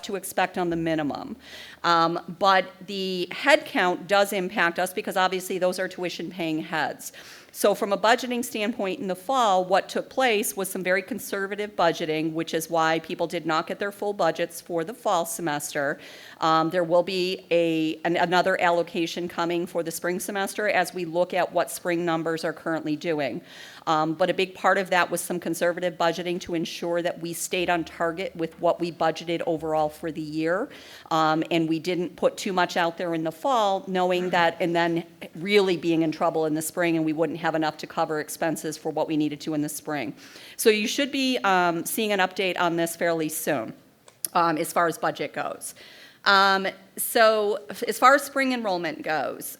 to expect on the minimum. But the head count does impact us because obviously those are tuition-paying heads. So from a budgeting standpoint in the fall, what took place was some very conservative budgeting, which is why people did not get their full budgets for the fall semester. There will be another allocation coming for the spring semester as we look at what spring numbers are currently doing. But a big part of that was some conservative budgeting to ensure that we stayed on target with what we budgeted overall for the year. And we didn't put too much out there in the fall, knowing that, and then really being in trouble in the spring, and we wouldn't have enough to cover expenses for what we needed to in the spring. So you should be seeing an update on this fairly soon as far as budget goes. So as far as spring enrollment goes,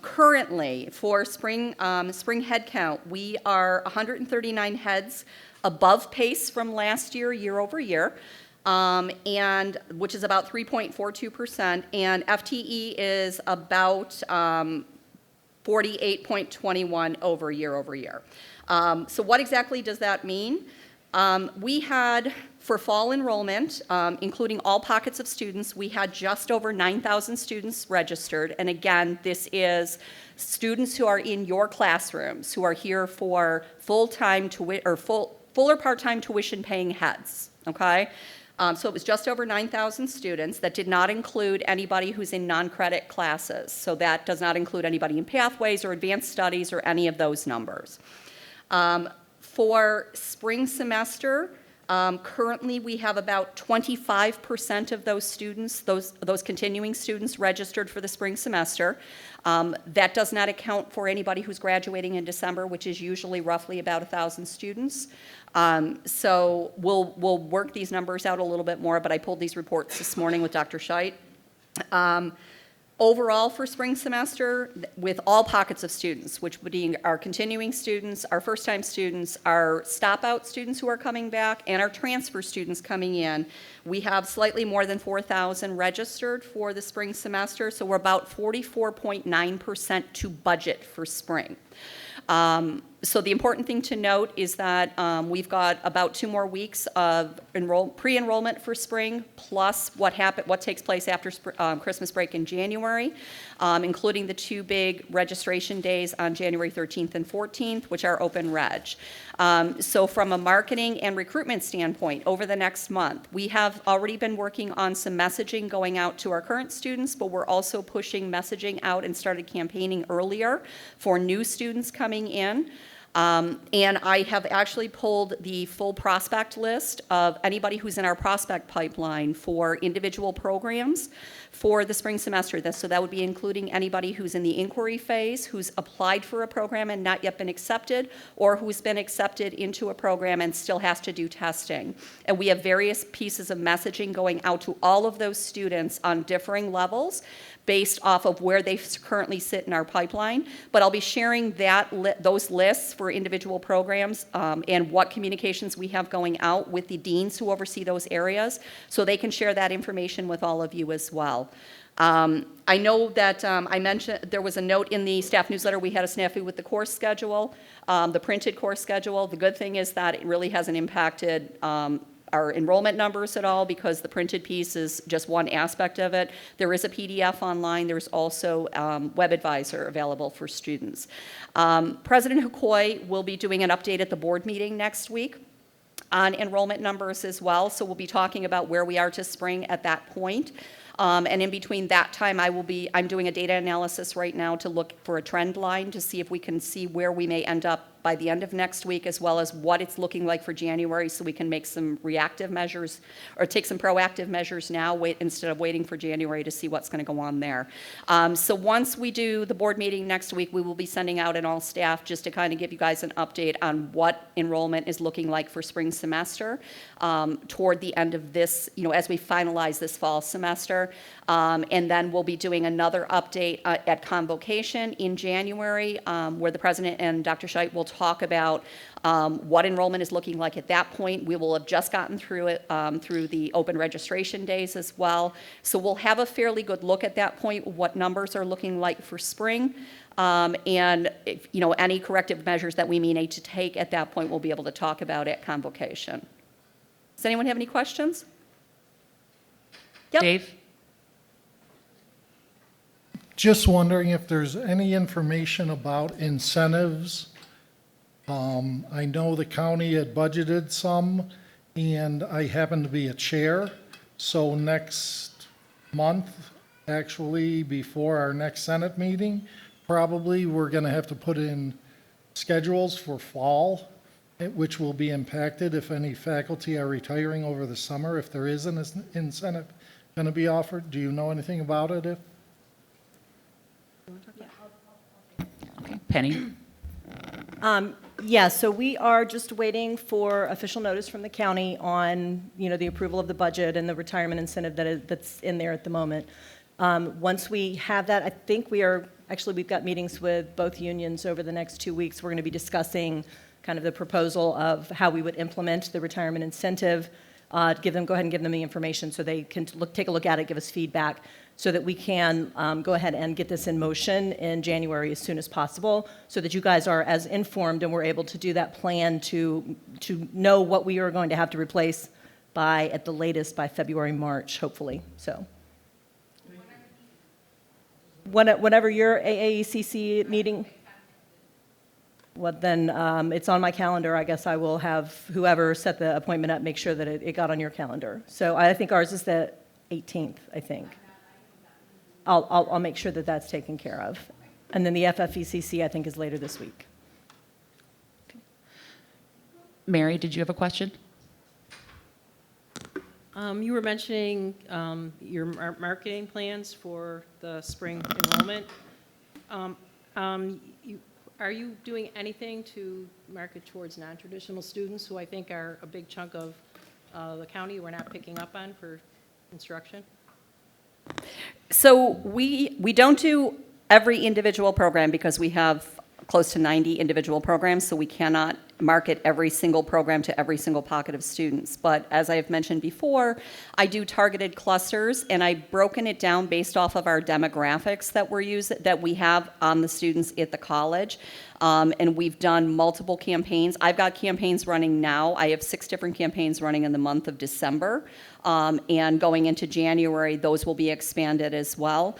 currently for spring head count, we are 139 heads above pace from last year over year, and which is about 3.42%, and FTE is about 48.21 year over year. So what exactly does that mean? We had, for fall enrollment, including all pockets of students, we had just over 9,000 students registered. And again, this is students who are in your classrooms, who are here for full-time full or part-time tuition-paying heads, okay? So it was just over 9,000 students. That did not include anybody who's in non-credit classes. So that does not include anybody in pathways or advanced studies or any of those numbers. For spring semester, currently we have about 25% of those students, those continuing students registered for the spring semester. That does not account for anybody who's graduating in December, which is usually roughly about 1,000 students. So we'll work these numbers out a little bit more, but I pulled these reports this morning with Dr. Scheidt. Overall for spring semester, with all pockets of students, which would be our continuing students, our first-time students, our stop-out students who are coming back, and our transfer students coming in, we have slightly more than 4,000 registered for the spring semester, so we're about 44.9% to budget for spring. So the important thing to note is that we've got about 2 more weeks of pre-enrollment for spring, plus what takes place after Christmas break in January, including the 2 big registration days on January 13th and 14th, which are open reg. So from a marketing and recruitment standpoint, over the next month, we have already been working on some messaging going out to our current students, but we're also pushing messaging out and started campaigning earlier for new students coming in. And I have actually pulled the full prospect list of anybody who's in our prospect pipeline for individual programs for the spring semester. So that would be including anybody who's in the inquiry phase, who's applied for a program and not yet been accepted, or who's been accepted into a program and still has to do testing. And we have various pieces of messaging going out to all of those students on differing levels based off of where they currently sit in our pipeline. But I'll be sharing those lists for individual programs and what communications we have going out with the deans who oversee those areas, so they can share that information with all of you as well. I know that I mentioned there was a note in the staff newsletter, we had a snafu with the course schedule, the printed course schedule. The good thing is that it really hasn't impacted our enrollment numbers at all, because the printed piece is just one aspect of it. There is a PDF online. There's also WebAdvisor available for students. President Hukoi will be doing an update at the board meeting next week on enrollment numbers as well. So we'll be talking about where we are to spring at that point. And in between that time, I'm doing a data analysis right now to look for a trend line to see if we can see where we may end up by the end of next week, as well as what it's looking like for January, so we can make some reactive measures or take some proactive measures now instead of waiting for January to see what's going to go on there. So once we do the board meeting next week, we will be sending out an all staff just to kind of give you guys an update on what enrollment is looking like for spring semester toward the end of this, as we finalize this fall semester. And then we'll be doing another update at convocation in January, where the president and Dr. Scheidt will talk about what enrollment is looking like at that point. We will have just gotten through it through the open registration days as well. So we'll have a fairly good look at that point, what numbers are looking like for spring. And if, any corrective measures that we may need to take at that point, we'll be able to talk about at convocation. Does anyone have any questions? Yep. Dave? Just wondering if there's any information about incentives. I know the county had budgeted some, and I happen to be a chair. So next month, actually, before our next Senate meeting, probably we're going to have to put in schedules for fall, which will be impacted if any faculty are retiring over the summer, if there is an incentive going to be offered. Do you know anything about it? Okay, Penny? Yeah, so we are just waiting for official notice from the county on, the approval of the budget and the retirement incentive that's in there at the moment. Once we have that, I think we've got meetings with both unions over the next 2 weeks. We're going to be discussing kind of the proposal of how we would implement the retirement incentive, go ahead and give them the information so they can take a look at it, give us feedback, so that we can go ahead and get this in motion in January as soon as possible, so that you guys are as informed and we're able to do that plan to know what we are going to have to replace at the latest by February, March, hopefully. So whenever your AACC meeting, well, then it's on my calendar. I guess I will have whoever set the appointment up make sure that it got on your calendar. So I think ours is the 18th, I think. I'll make sure that that's taken care of. And then the FFECC, I think, is later this week. Mary, did you have a question? You were mentioning your marketing plans for the spring enrollment. Are you doing anything to market towards non-traditional students, who I think are a big chunk of the county we're not picking up on for instruction? So we don't do every individual program because we have close to 90 individual programs, so we cannot market every single program to every single pocket of students. But as I've mentioned before, I do targeted clusters, and I've broken it down based off of our demographics that we have on the students at the college. And we've done multiple campaigns. I've got campaigns running now. I have 6 different campaigns running in the month of December. And going into January, those will be expanded as well.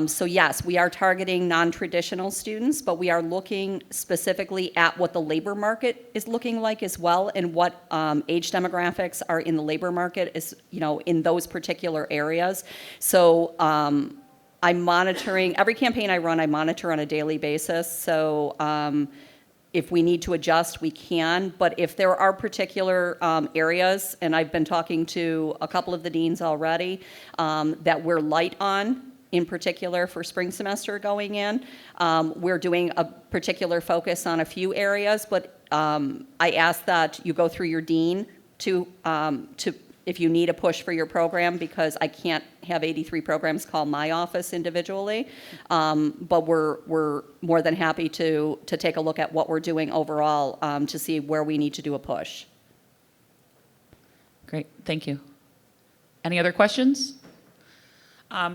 So yes, we are targeting non-traditional students, but we are looking specifically at what the labor market is looking like as well, and what age demographics are in the labor market is, in those particular areas. So I'm monitoring, every campaign I run, I monitor on a daily basis. So if we need to adjust, we can. But if there are particular areas, and I've been talking to a couple of the deans already, that we're light on, in particular for spring semester going in, we're doing a particular focus on a few areas, but I ask that you go through your dean to if you need a push for your program, because I can't have 83 programs call my office individually. But we're more than happy to take a look at what we're doing overall to see where we need to do a push. Great, thank you. Any other questions?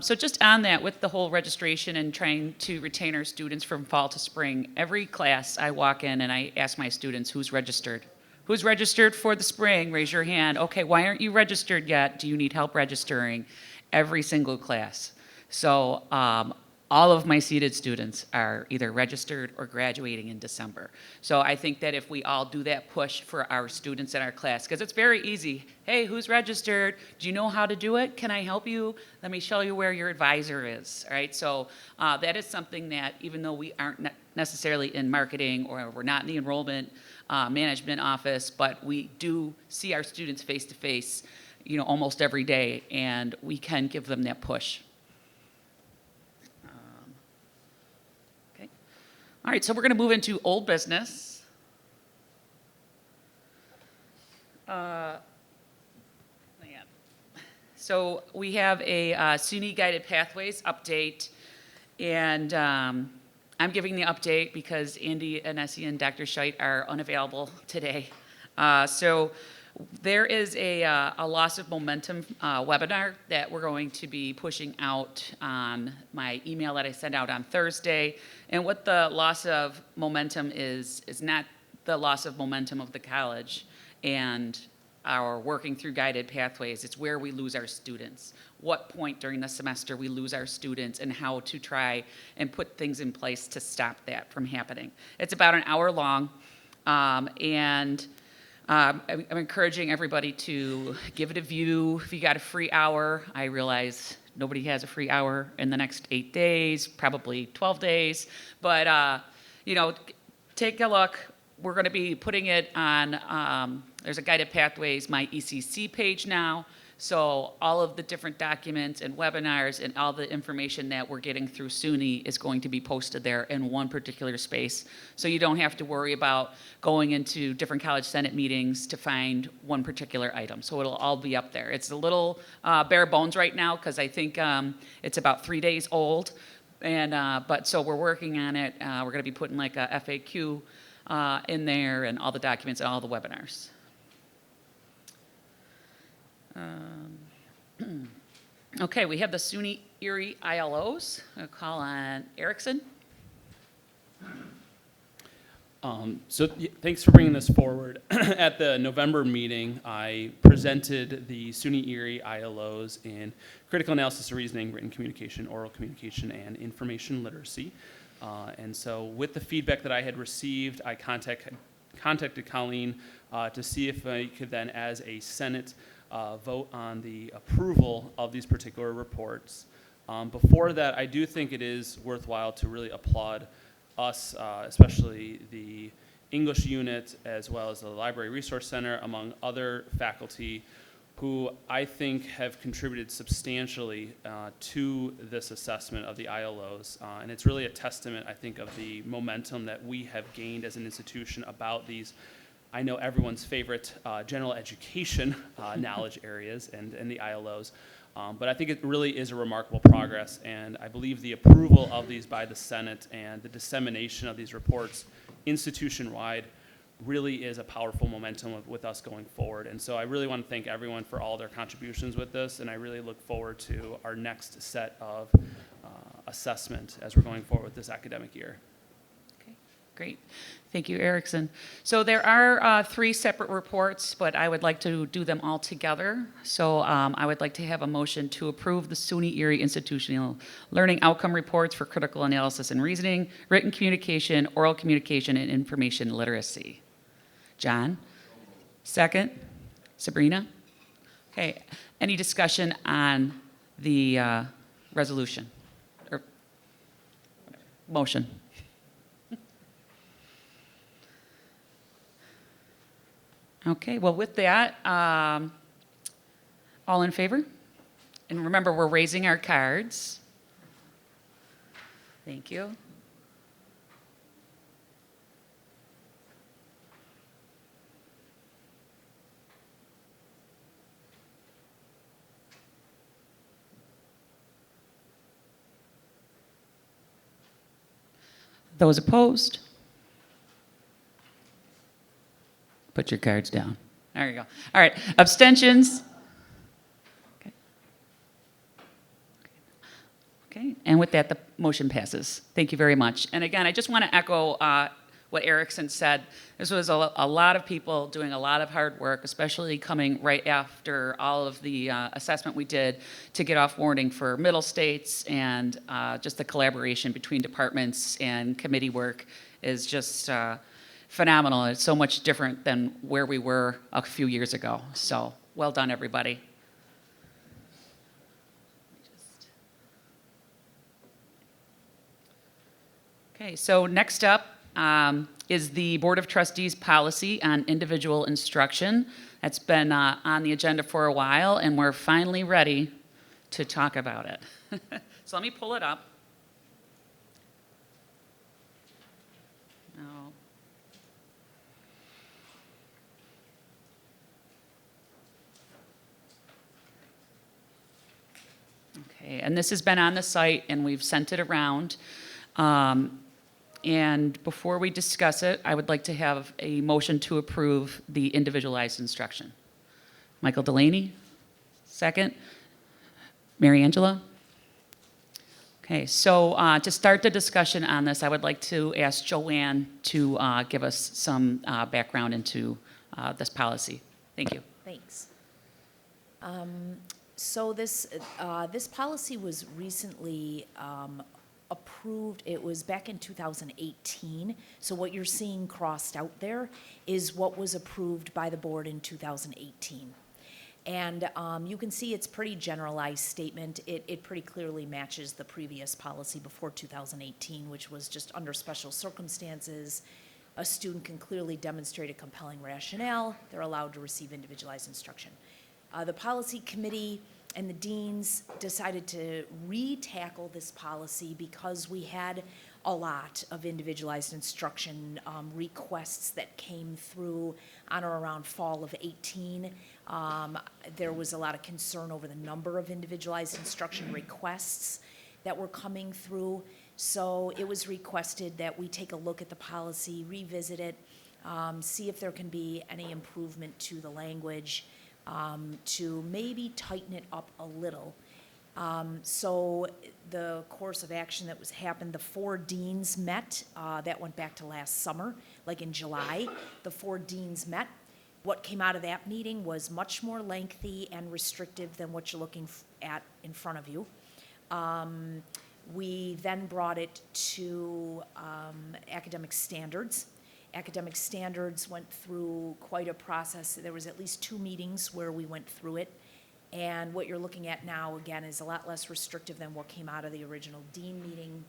So just on that, with the whole registration and trying to retain our students from fall to spring, every class I walk in and I ask my students, who's registered? Who's registered for the spring? Raise your hand. Okay, why aren't you registered yet? Do you need help registering? Every single class. So all of my seated students are either registered or graduating in December. So I think that if we all do that push for our students in our class, because it's very easy. Hey, who's registered? Do you know how to do it? Can I help you? Let me show you where your advisor is, all right? So that is something that, even though we aren't necessarily in marketing or we're not in the enrollment management office, but we do see our students face to face, almost every day, and we can give them that push. Okay. All right, so we're going to move into old business. So we have a SUNY Guided Pathways update, and I'm giving the update because Andy Anesi and Dr. Scheidt are unavailable today. So there is a loss of momentum webinar that we're going to be pushing out on my email that I sent out on Thursday. And what the loss of momentum is not the loss of momentum of the college and our working through guided pathways. It's where we lose our students, what point during the semester we lose our students, and how to try and put things in place to stop that from happening. It's about an hour long, and I'm encouraging everybody to give it a view. If you got a free hour, I realize nobody has a free hour in the next 8 days, probably 12 days, but take a look. We're going to be putting it on, there's a Guided Pathways, my ECC page now. So all of the different documents and webinars and all the information that we're getting through SUNY is going to be posted there in one particular space. So you don't have to worry about going into different College Senate meetings to find one particular item. So it'll all be up there. It's a little bare bones right now because I think it's about 3 days old. But so we're working on it. We're going to be putting like a FAQ in there and all the documents and all the webinars. Okay, we have the SUNY Erie ILOs. I'll call on Erickson. Thanks for bringing this forward. At the November meeting, I presented the SUNY Erie ILOs in critical analysis of reasoning, written communication, oral communication, and information literacy. And so with the feedback that I had received, I contacted Colleen to see if I could then, as a Senate, vote on the approval of these particular reports. Before that, I do think it is worthwhile to really applaud us, especially the English unit, as well as the Library Resource Center, among other faculty, who I think have contributed substantially to this assessment of the ILOs. And it's really a testament, I think, of the momentum that we have gained as an institution about these, I know everyone's favorite general education knowledge areas and the ILOs. But I think it really is a remarkable progress, and I believe the approval of these by the Senate and the dissemination of these reports institution-wide really is a powerful momentum with us going forward. And so I really want to thank everyone for all their contributions with this, and I really look forward to our next set of assessment as we're going forward with this academic year. Okay, great. Thank you, Erickson. So there are 3 separate reports, but I would like to do them all together. So I would like to have a motion to approve the SUNY Erie Institutional Learning Outcome Reports for Critical Analysis and Reasoning, Written Communication, Oral Communication, and Information Literacy. John? Second? Sabrina? Okay, any discussion on the resolution? Or motion? Okay, well, with that, all in favor? And remember, we're raising our cards. Thank you. Those opposed? Put your cards down. There you go. All right, abstentions? Okay, and with that, the motion passes. Thank you very much. And again, I just want to echo what Erickson said. This was a lot of people doing a lot of hard work, especially coming right after all of the assessment we did to get off warning for middle states, and just the collaboration between departments and committee work is just phenomenal. It's so much different than where we were a few years ago. So well done, everybody. Okay, so next up is the Board of Trustees policy on individual instruction. That's been on the agenda for a while, and we're finally ready to talk about it. So let me pull it up. No. Okay, and this has been on the site, and we've sent it around. And before we discuss it, I would like to have a motion to approve the individualized instruction. Michael Delaney, second. Mary Angela? Okay, so to start the discussion on this, I would like to ask Joanne to give us some background into this policy. Thank you. Thank Thanks. So this policy was recently approved. It was back in 2018. So what you're seeing crossed out there is what was approved by the board in 2018. And you can see it's pretty generalized statement. It pretty clearly matches the previous policy before 2018, which was just under special circumstances, a student can clearly demonstrate a compelling rationale, they're allowed to receive individualized instruction. The policy committee and the deans decided to re-tackle this policy because we had a lot of individualized instruction requests that came through on or around fall of 18. There was a lot of concern over the number of individualized instruction requests that were coming through. So it was requested that we take a look at the policy, revisit it, see if there can be any improvement to the language, to maybe tighten it up a little. So the course of action that was happened, the 4 deans met, that went back to last summer, like in July. The 4 deans met. What came out of that meeting was much more lengthy and restrictive than what you're looking at in front of you. We then brought it to academic standards. Academic standards went through quite a process. There was at least 2 meetings where we went through it. And what you're looking at now, again, is a lot less restrictive than what came out of the original dean meeting.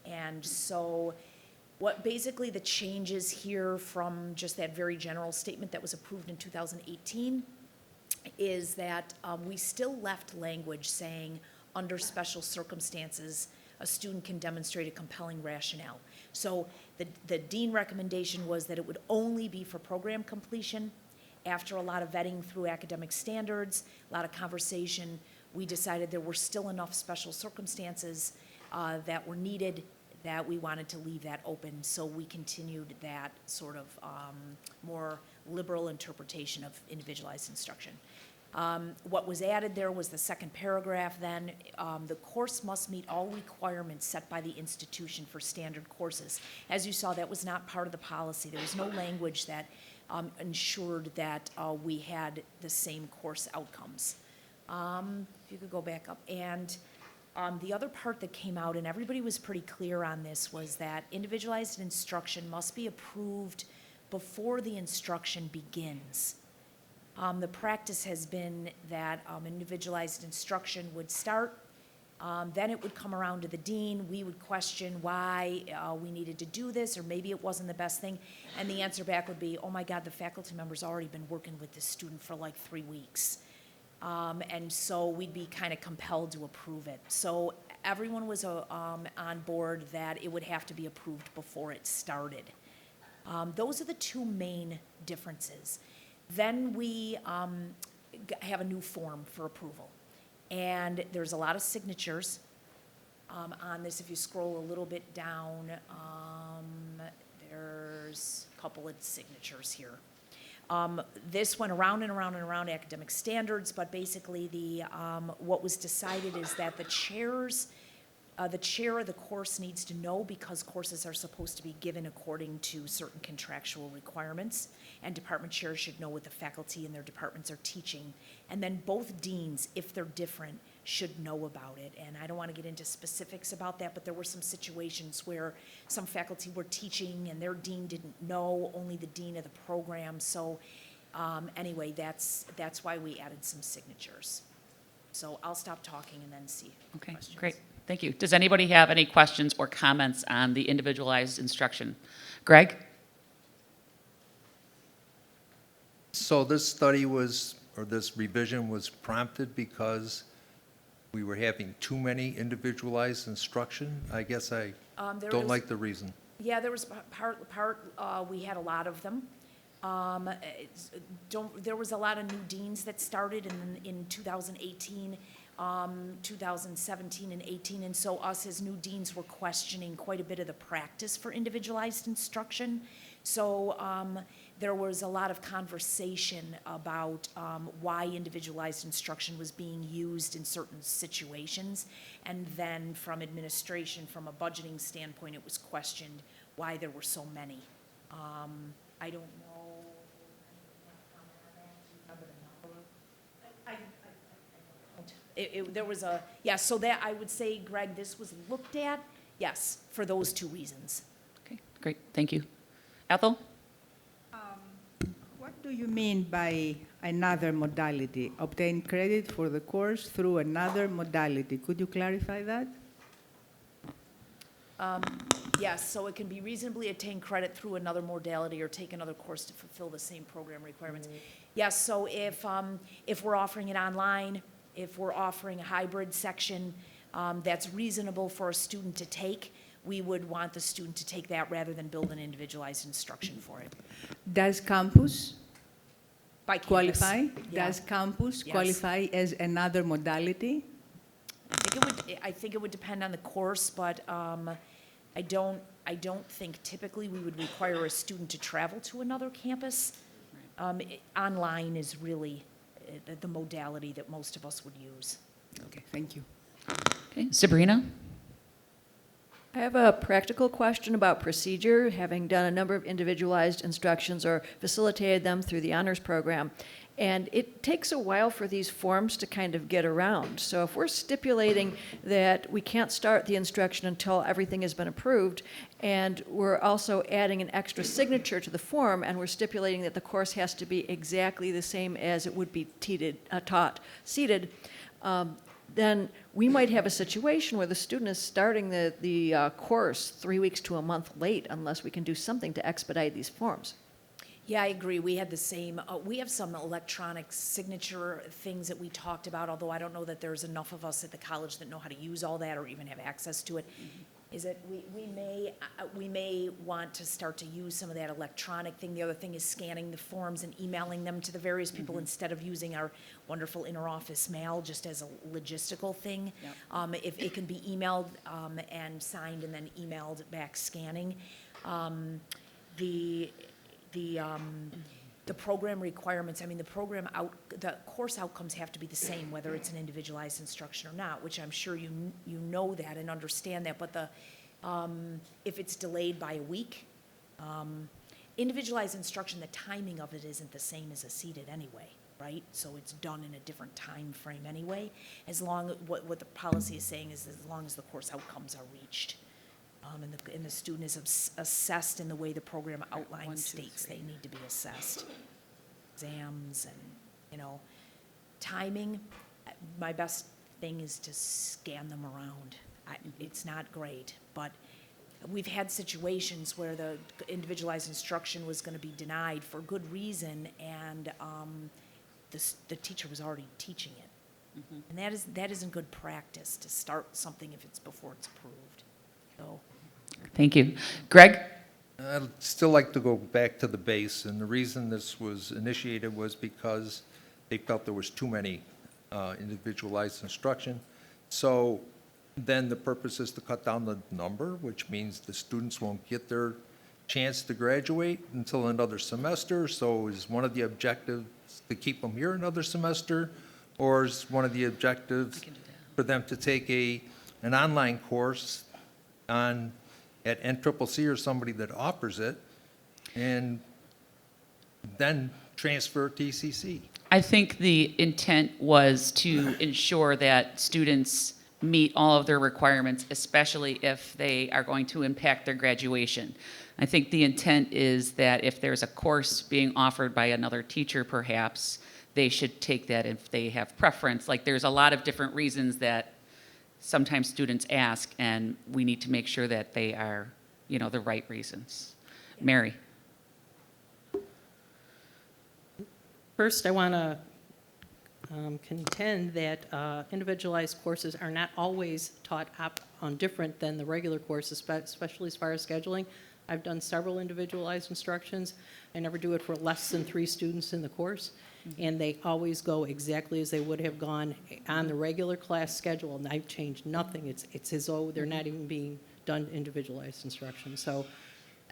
And so what basically the changes here from just that very general statement that was approved in 2018 is that we still left language saying under special circumstances, a student can demonstrate a compelling rationale. So the dean recommendation was that it would only be for program completion. After a lot of vetting through academic standards, a lot of conversation, we decided there were still enough special circumstances that were needed that we wanted to leave that open. So we continued that sort of more liberal interpretation of individualized instruction. What was added there was the second paragraph then. The course must meet all requirements set by the institution for standard courses. As you saw, that was not part of the policy. There was no language that ensured that we had the same course outcomes. If you could go back up. And the other part that came out, and everybody was pretty clear on this, was that individualized instruction must be approved before the instruction begins. The practice has been that individualized instruction would start, then it would come around to the dean. We would question why we needed to do this, or maybe it wasn't the best thing. And the answer back would be, oh my God, the faculty member's already been working with this student for like 3 weeks. And so we'd be kind of compelled to approve it. So everyone was on board that it would have to be approved before it started. Those are the 2 main differences. Then we have a new form for approval. And there's a lot of signatures on this. If you scroll a little bit down, there's a couple of signatures here. This went around and around and around academic standards, but basically what was decided is that the chair of the course needs to know, because courses are supposed to be given according to certain contractual requirements, and department chairs should know what the faculty in their departments are teaching. And then both deans, if they're different, should know about it. And I don't want to get into specifics about that, but there were some situations where some faculty were teaching and their dean didn't know, only the dean of the program. So anyway, that's why we added some signatures. So I'll stop talking and then see Okay, questions. great. Thank you. Does anybody have any questions or comments on the individualized instruction? Greg? So this study was, or this revision was prompted because we were having too many individualized instruction? I guess I There don't was- like the reason. Yeah, there was we had a lot of them. There was a lot of new deans that started in 2018, 2017 and 18, and so us as new deans were questioning quite a bit of the practice for individualized instruction. So there was a lot of conversation about why individualized instruction was being used in certain situations, and then from administration, from a budgeting standpoint, it was questioned why there were so many. I don't know. There was a, yeah, so that, I would say, Greg, this was looked at, yes, for those two reasons. Okay, great, thank you. Ethel? What do you mean by another modality? Obtain credit for the course through another modality. Could you clarify that? Yes, so it can be reasonably obtain credit through another modality or take another course to fulfill the same program requirements. Yes, so if we're offering it online, if we're offering a hybrid section that's reasonable for a student to take, we would want the student to take that rather than build an individualized instruction for it. Does campus By campus. qualify? Yeah. Does campus Yes. qualify as another modality? I think it would depend on the course, but I don't think typically we would require a student to travel to another campus. Online is really the modality that most of us would use. Okay, thank you. Okay, Sabrina? I have a practical question about procedure, having done a number of individualized instructions or facilitated them through the honors program. And it takes a while for these forms to kind of get around. So if we're stipulating that we can't start the instruction until everything has been approved, and we're also adding an extra signature to the form, and we're stipulating that the course has to be exactly the same as it would be taught seated, then we might have a situation where the student is starting the course 3 weeks to a month late unless we can do something to expedite these forms. Yeah, I agree. We had the same, we have some electronic signature things that we talked about, although I don't know that there's enough of us at the college that know how to use all that or even have access to it. Is that we may want to start to use some of that electronic thing. The other thing is scanning the forms and emailing them to the various people instead of using our wonderful interoffice mail just as a logistical thing. If it can be emailed and signed and then emailed back scanning. The program requirements, I mean, the course outcomes have to be the same, whether it's an individualized instruction or not, which I'm sure you know that and understand that, but if it's delayed by a week, individualized instruction, the timing of it isn't the same as a seated anyway, right? So it's done in a different time frame anyway, what the policy is saying is as long as the course outcomes are reached. And the student is assessed in the way the program outline states they need to be assessed. Exams and, timing, my best thing is to scan them around. It's not great, but we've had situations where the individualized instruction was going to be denied for good reason, and the teacher was already teaching it. And that isn't good practice to start something if it's before it's approved. So. Thank you. Greg? I'd still like to go back to the base, and the reason this was initiated was because they felt there was too many individualized instruction. So then the purpose is to cut down the number, which means the students won't get their chance to graduate until another semester. So is one of the objectives to keep them here another semester, or is one of the objectives for them to take an online course at NCCC or somebody that offers it, and then transfer to ECC? I think the intent was to ensure that students meet all of their requirements, especially if they are going to impact their graduation. I think the intent is that if there's a course being offered by another teacher, perhaps, they should take that if they have preference. Like, there's a lot of different reasons that sometimes students ask, and we need to make sure that they are, the right reasons. Mary? First, I want to contend that individualized courses are not always taught different than the regular courses, especially as far as scheduling. I've done several individualized instructions. I never do it for less than 3 students in the course, and they always go exactly as they would have gone on the regular class schedule, and I've changed nothing. It's as though they're not even being done individualized instruction. So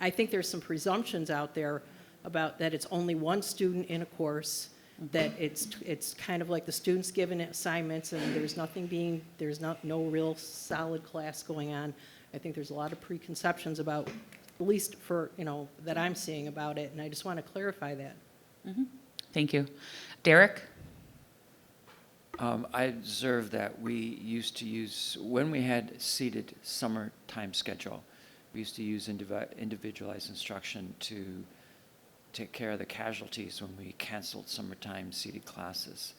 I think there's some presumptions out there about that it's only one student in a course, that it's kind of like the student's given assignments and there's no real solid class going on. I think there's a lot of preconceptions about, at least for, that I'm seeing about it, and I just want to clarify that. Thank you. Derek? I observed that we used to use, when we had seated summertime schedule, we used to use individualized instruction to take care of the casualties when we canceled summertime seated classes.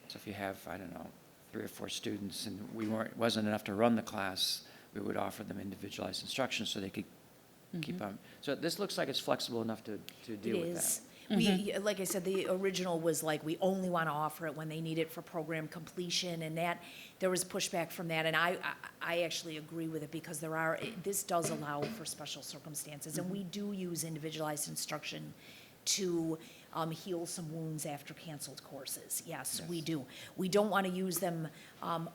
So if you have, I don't know, 3 or 4 students and it wasn't enough to run the class, we would offer them individualized instruction so they could keep on. So this looks like it's flexible enough to deal with that. We, like I said, the original was like, we only want to offer it when they need it for program completion, and that, there was pushback from that, and I actually agree with it, because this does allow for special circumstances, and we do use individualized instruction to heal some wounds after canceled courses. Yes, we do. We don't want to use them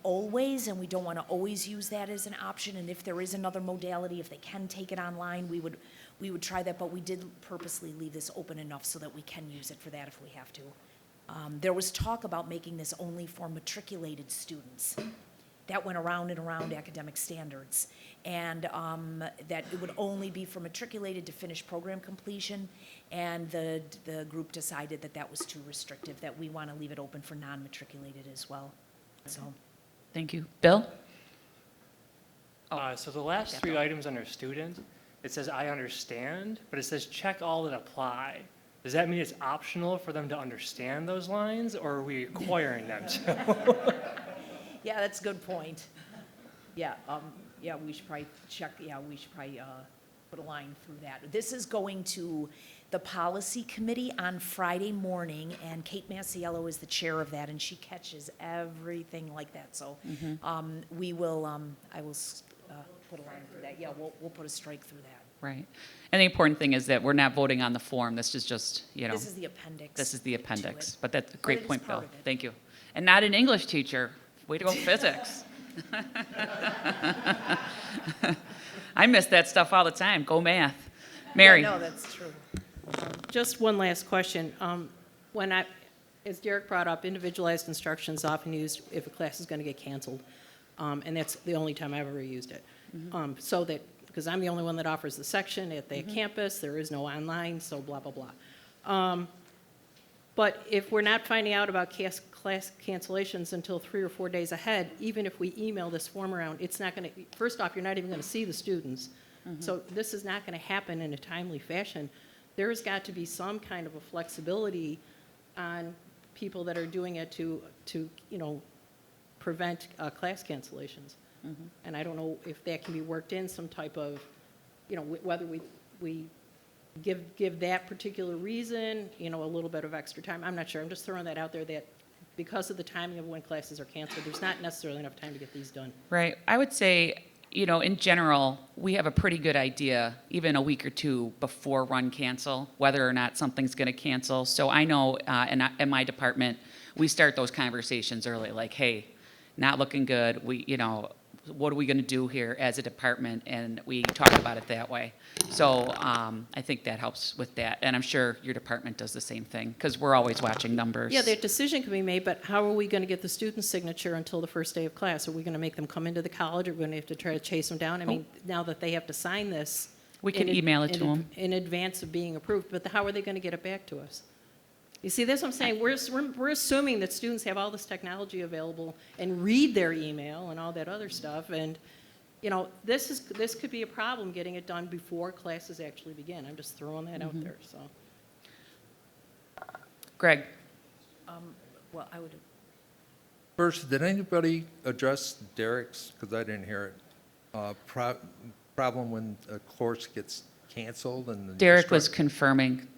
always, and we don't want to always use that as an option, and if there is another modality, if they can take it online, we would try that, but we did purposely leave this open enough so that we can use it for that if we have to. There was talk about making this only for matriculated students. That went around and around academic standards, and that it would only be for matriculated to finish program completion, and the group decided that that was too restrictive, that we want to leave it open for non-matriculated as well, so. Thank you. Bill? So the last 3 items under student, it says I understand, but it says check all that apply. Does that mean it's optional for them to understand those lines, or are we requiring them to? Yeah, that's a good point. Yeah, we should probably check, we should probably put a line through that. This is going to the policy committee on Friday morning, and Kate Masiello is the chair of that, and she catches everything like that. So we will, I will put a line through that. Yeah, we'll put a strike through that. Right. And the important thing is that we're not voting on the form. This is just, This is the appendix. This is the to appendix. it. But that's a But it great is point, part Bill. of it. Thank you. And not an English teacher. Way to go, physics. I miss that stuff all the time. Go math. Mary? Yeah, no, that's true. Just one last question. As Derek brought up, individualized instruction is often used if a class is going to get canceled, and that's the only time I've ever used it. So that, because I'm the only one that offers the section at the campus, there is no online, so blah, blah, blah. But if we're not finding out about class cancellations until 3 or 4 days ahead, even if we email this form around, it's not going to, first off, you're not even going to see the students. So this is not going to happen in a timely fashion. There's got to be some kind of a flexibility on people that are doing it to prevent class cancellations. And I don't know if that can be worked in, some type of, whether we give that particular reason, a little bit of extra time. I'm not sure. I'm just throwing that out there, that because of the timing of when classes are canceled, there's not necessarily enough time to get these done. Right. I would say, in general, we have a pretty good idea, even a week or 2 before run cancel, whether or not something's going to cancel. So I know in my department, we start those conversations early, like, hey, not looking good. What are we going to do here as a department? And we talk about it that way. So I think that helps with that. And I'm sure your department does the same thing, because we're always watching numbers. Yeah, that decision can be made, but how are we going to get the student's signature until the first day of class? Are we going to make them come into the college? Are we going to have to try to chase them down? I mean, now that they have to sign this. We can email it to them. In advance of being approved, but how are they going to get it back to us? You see, that's what I'm saying. We're assuming that students have all this technology available and read their email and all that other stuff, and this could be a problem getting it done before classes actually begin. I'm just throwing that out there. So, Greg? Well, I would. First, did anybody address Derek's, because I didn't hear it, problem when a course gets canceled and the Derek was confirming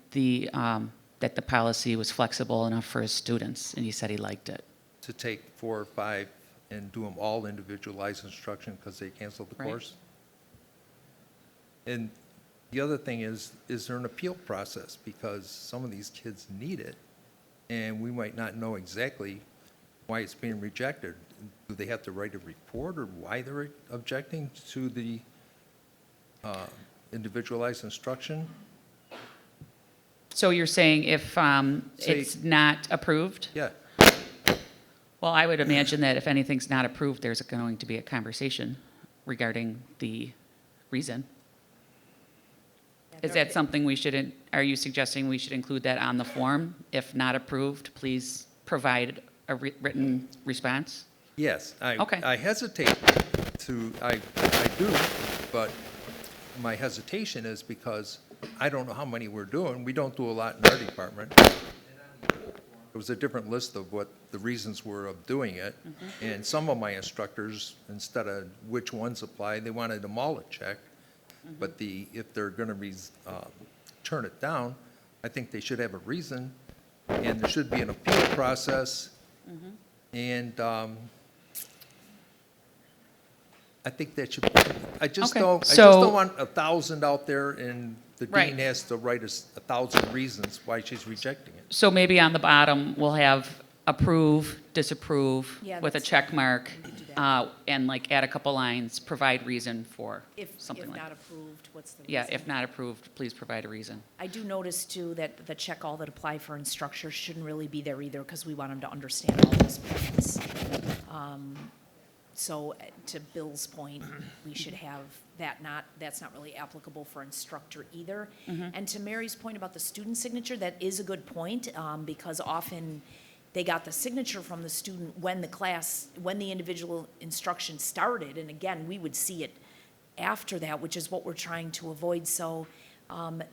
that the policy was flexible enough for his students, and he said he liked it. to take 4 or 5 and do them all individualized instruction because they canceled the Right. course? And the other thing is there an appeal process? Because some of these kids need it, and we might not know exactly why it's being rejected. Do they have to write a report or why they're objecting to the individualized instruction? So you're saying if Say- it's not approved? Yeah. Well, I would imagine that if anything's not approved, there's going to be a conversation regarding the reason. Is that something are you suggesting we should include that on the form? If not approved, please provide a written response? Yes, Okay. I hesitate I do, but my hesitation is because I don't know how many we're doing. We don't do a lot in our department. It was a different list of what the reasons were of doing it. And some of my instructors, instead of which ones apply, they wanted them all to check. But if they're going to turn it down, I think they should have a reason, and there should be an appeal process. And I think that should, I just Okay, don't so- want 1,000 out there and the Right. dean has to write us 1,000 reasons why she's rejecting it. So maybe on the bottom, we'll have approve, disapprove Yeah, with a that's- check mark, we could do that. and like add a couple lines, provide reason for If something like. not approved, what's the reason? Yeah, if not approved, please provide a reason. I do notice too that the check all that apply for instructors shouldn't really be there either because we want them to understand all those points. So to Bill's point, we should have that's not really applicable for instructor either. And to Mary's point about the student signature, that is a good point, because often they got the signature from the student when the individual instruction started, and again, we would see it after that, which is what we're trying to avoid. So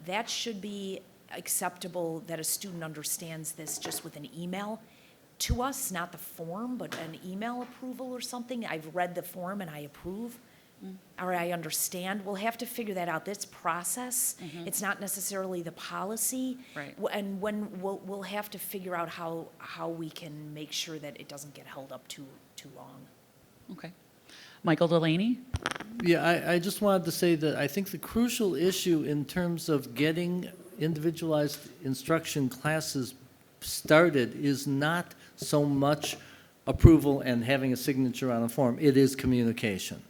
that should be acceptable, that a student understands this just with an email to us, not the form, but an email approval or something. I've read the form and I approve, or I understand. We'll have to figure that out. That's process. It's not necessarily the policy. Right. And when, we'll have to figure out how we can make sure that it doesn't get held up too long. Okay. Michael Delaney? Yeah, I just wanted to say that I think the crucial issue in terms of getting individualized instruction classes started is not so much approval and having a signature on a form. It is communication.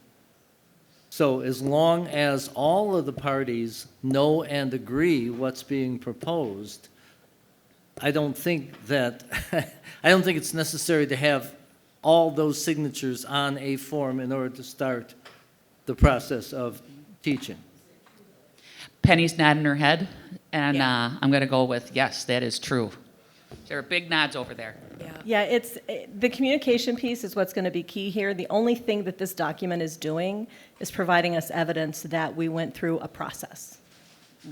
So as long as all of the parties know and agree what's being proposed, I don't think it's necessary to have all those signatures on a form in order to start the process of teaching. Penny's nodding her head, and Yeah. I'm going to go with, yes, that is true. There are big nods over there. Yeah, the communication piece is what's going to be key here. The only thing that this document is doing is providing us evidence that we went through a process.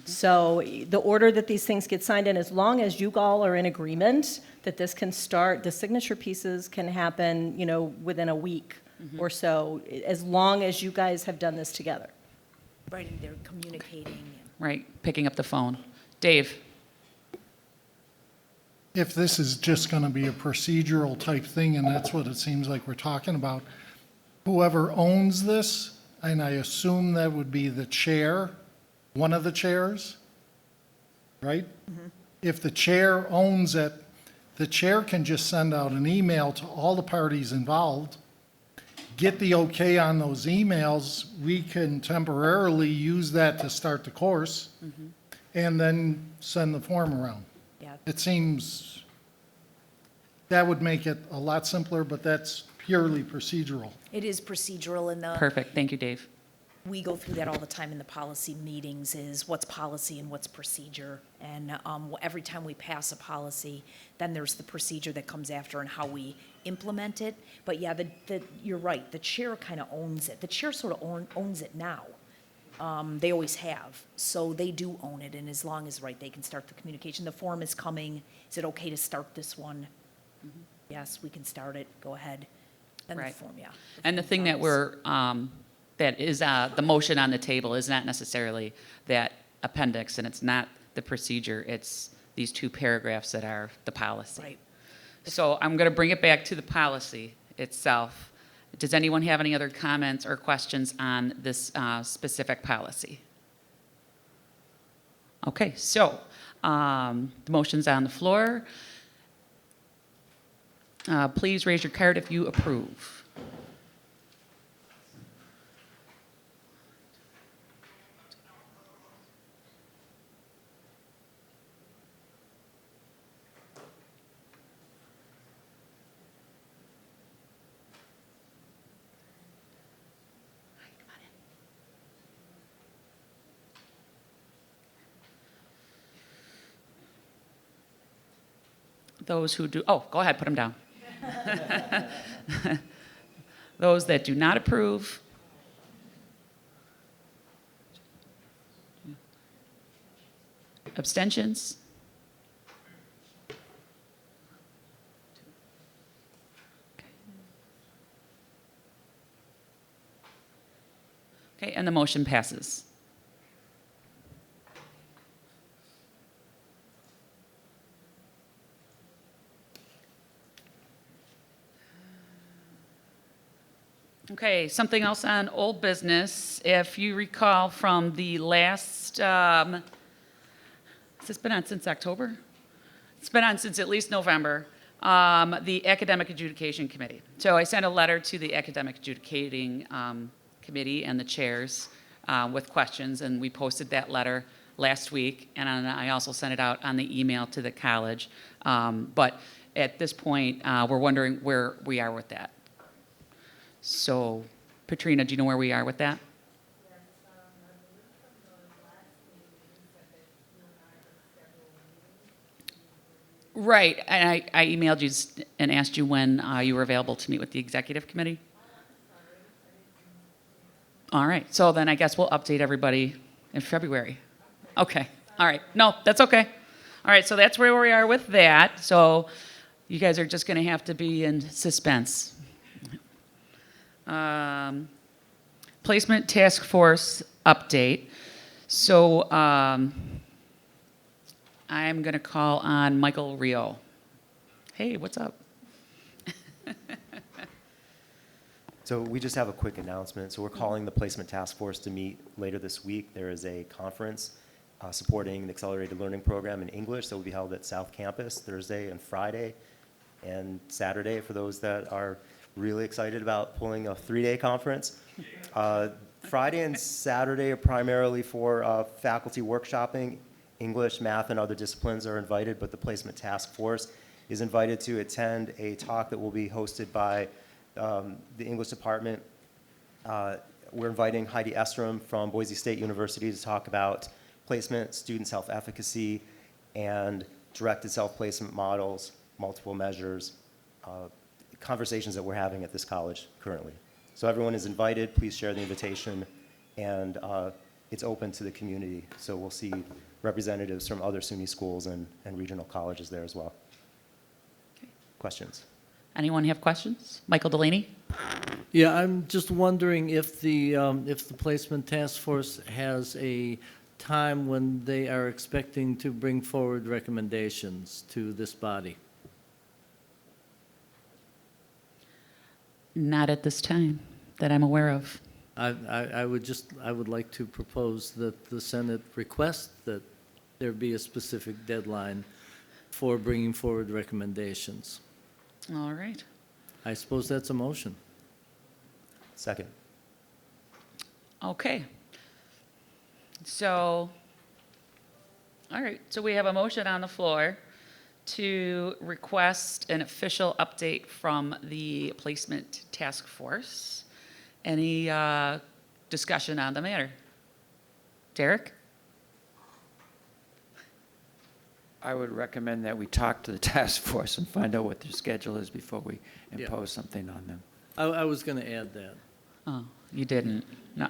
So the order that these things get signed in, as long as you all are in agreement that this can start, the signature pieces can happen, within a week or so, as long as you guys have done this together. Right, and they're communicating. Right, picking up the phone. Dave? If this is just going to be a procedural type thing, and that's what it seems like we're talking about, whoever owns this, and I assume that would be the chair, one of the chairs, right? If the chair owns it, the chair can just send out an email to all the parties involved, get the okay on those emails, we can temporarily use that to start the course, and then send the form around. Yeah. It seems that would make it a lot simpler, but that's purely procedural. It is procedural, and Perfect, thank you, Dave. we go through that all the time in the policy meetings, is what's policy and what's procedure. And every time we pass a policy, then there's the procedure that comes after and how we implement it. But yeah, you're right, the chair kind of owns it. The chair sort of owns it now. They always have, so they do own it, and as long as, right, they can start the communication. The form is coming, is it okay to start this one? Yes, we can start it, go ahead. And the Right. form, yeah. And the form thing that follows. that is the motion on the table is not necessarily that appendix, and it's not the procedure, it's these two paragraphs that are the policy. Right. So I'm going to bring it back to the policy itself. Does anyone have any other comments or questions on this specific policy? Okay, so the motion's on the floor. Please raise your card if you approve. Those who do, oh, go ahead, put them down. Those that do not approve? Abstentions? Okay, and the motion passes. Okay, something else on old business. If you recall from the last, has this been on since October? It's been on since at least November, the Academic Adjudication Committee. So I sent a letter to the Academic Adjudicating Committee and the chairs with questions, and we posted that letter last week, and I also sent it out on the email to the college. But at this point, we're wondering where we are with that. So, Patrina, do you know where we are with that? Right, and I emailed you and asked you when you were available to meet with the executive committee. All right, so then I guess we'll update everybody in February. Okay, all right, no, that's okay. All right, so that's where we are with that. So you guys are just going to have to be in suspense. Placement task force update. So I'm going to call on Michael Rio. Hey, what's up? So we just have a quick announcement. So we're calling the placement task force to meet later this week. There is a conference supporting the accelerated learning program in English that will be held at South Campus Thursday and Friday and Saturday for those that are really excited about pulling a 3-day conference. Friday and Saturday are primarily for faculty workshopping. English, math, and other disciplines are invited, but the placement task force is invited to attend a talk that will be hosted by the English department. We're inviting Heidi Estrom from Boise State University to talk about placement, student self-efficacy, and directed self-placement models, multiple measures, conversations that we're having at this college currently. So everyone is invited. Please share the invitation, and it's open to the community. So we'll see representatives from other SUNY schools and regional colleges there as well. Okay. Questions? Anyone have questions? Michael Delaney? Yeah, I'm just wondering if the placement task force has a time when they are expecting to bring forward recommendations to this body. Not at this time that I'm aware of. I would like to propose that the Senate request that there be a specific deadline for bringing forward recommendations. All right. I suppose that's a motion. Second. Okay. So, all right, so we have a motion on the floor to request an official update from the placement task force. Any discussion on the matter? Derek? I would recommend that we talk to the task force and find out what their schedule is before we Yeah. impose something on them. I was going to add that. Oh, you didn't. No.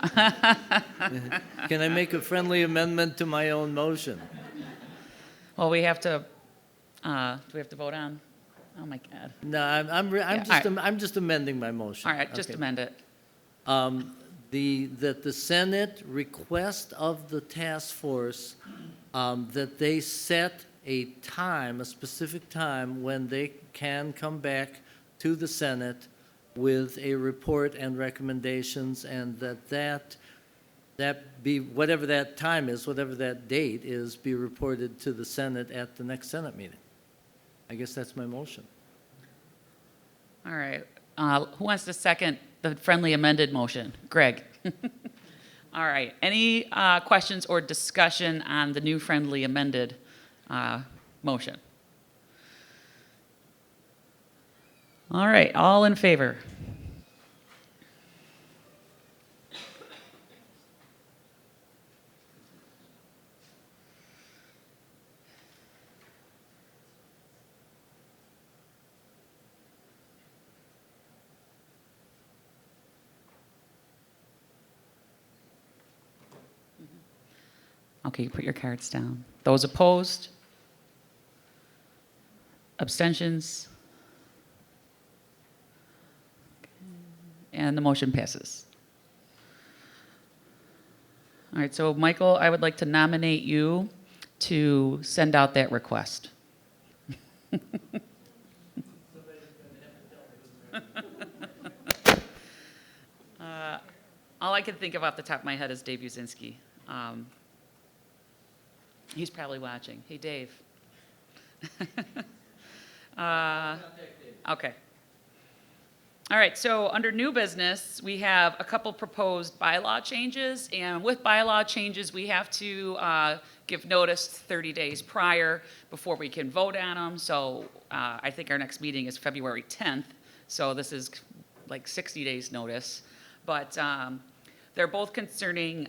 Can I make a friendly amendment to my own motion? Well, we have to, do we have to vote on? Oh, my God. No, I'm just amending my motion. All right, just Okay. amend it. That the Senate request of the task force that they set a time, a specific time, when they can come back to the Senate with a report and recommendations, and that be, whatever that time is, whatever that date is, be reported to the Senate at the next Senate meeting. I guess that's my motion. All right. Who wants to second the friendly amended motion? Greg. All right. Any questions or discussion on the new friendly amended motion? All right. All in favor? Okay, you put your cards down. Those opposed? Abstentions? And the motion passes. All right, so Michael, I would like to nominate you to send out that request. All I can think of off the top of my head is Dave Uzinski. He's probably watching. Hey, Dave. Okay. All right, so under new business, we have a couple proposed bylaw changes, and with bylaw changes, we have to give notice 30 days prior before we can vote on them. So I think our next meeting is February 10th, so this is like 60 days notice. But they're both concerning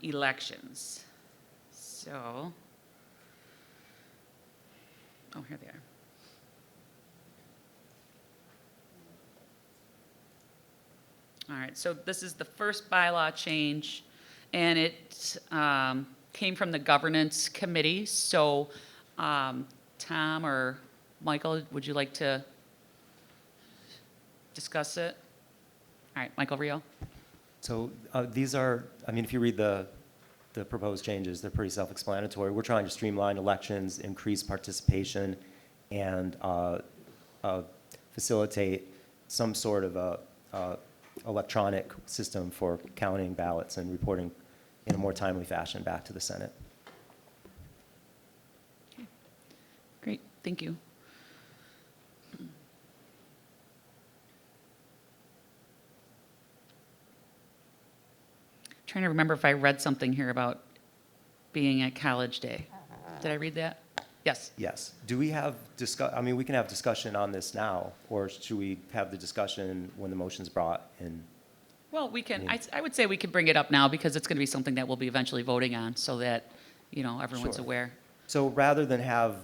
elections. So, oh, here they are. All right, so this is the first bylaw change, and it came from the governance committee. So, Tom or Michael, would you like to discuss it? All right, Michael Rio. So these are, I mean, if you read the proposed changes, they're pretty self-explanatory. We're trying to streamline elections, increase participation, and facilitate some sort of a electronic system for counting ballots and reporting in a more timely fashion back to the Senate. Okay. Great, thank you. Trying to remember if I read something here about being at College Day. Did I read that? Yes. Yes. Do we have I mean, we can have discussion on this now, or should we have the discussion when the motion's brought in? Well, we can, I would say we can bring it up now because it's going to be something that we'll be eventually voting on so that, you know, everyone's Sure. aware. So rather than have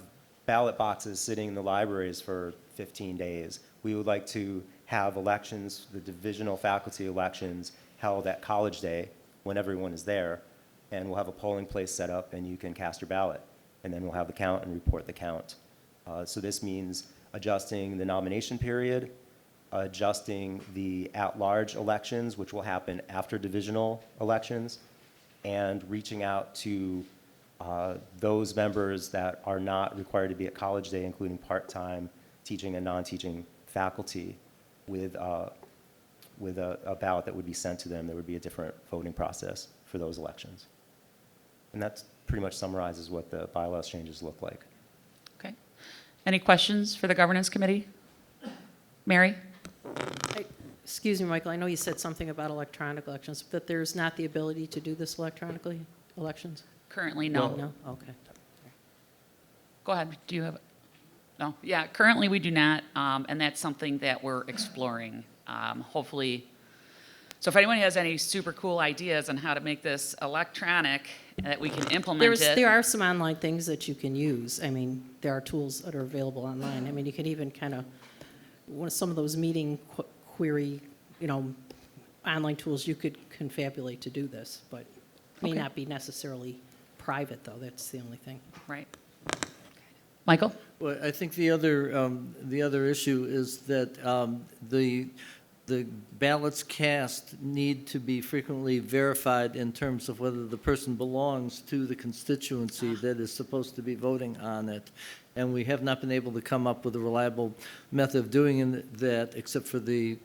ballot boxes sitting in the libraries for 15 days, we would like to have elections, the divisional faculty elections, held at College Day when everyone is there, and we'll have a polling place set up and you can cast your ballot. And then we'll have the count and report the count. So this means adjusting the nomination period, adjusting the at-large elections, which will happen after divisional elections, and reaching out to those members that are not required to be at College Day, including part-time teaching and non-teaching faculty, with a ballot that would be sent to them. There would be a different voting process for those elections. And that pretty much summarizes what the bylaws changes look like. Okay. Any questions for the governance committee? Mary? Excuse me, Michael, I know you said something about electronic elections, but there's not the ability to do this electronically, elections? Currently, no. No? Okay. Go ahead. Do you have it? No? Yeah, currently we do not, and that's something that we're exploring. Hopefully, so if anyone has any super cool ideas on how to make this electronic and that we can implement it. There are some online things that you can use. I mean, there are tools that are available online. I mean, you can even kind of, some of those meeting query, you know, online tools you could confabulate to do this, but may Okay. not be necessarily private, though. That's the only thing. Right. Michael? Well, I think the other issue is that the ballots cast need to be frequently verified in terms of whether the person belongs to the constituency that is supposed to be voting on it. And we have not been able to come up with a reliable method of doing that, except for the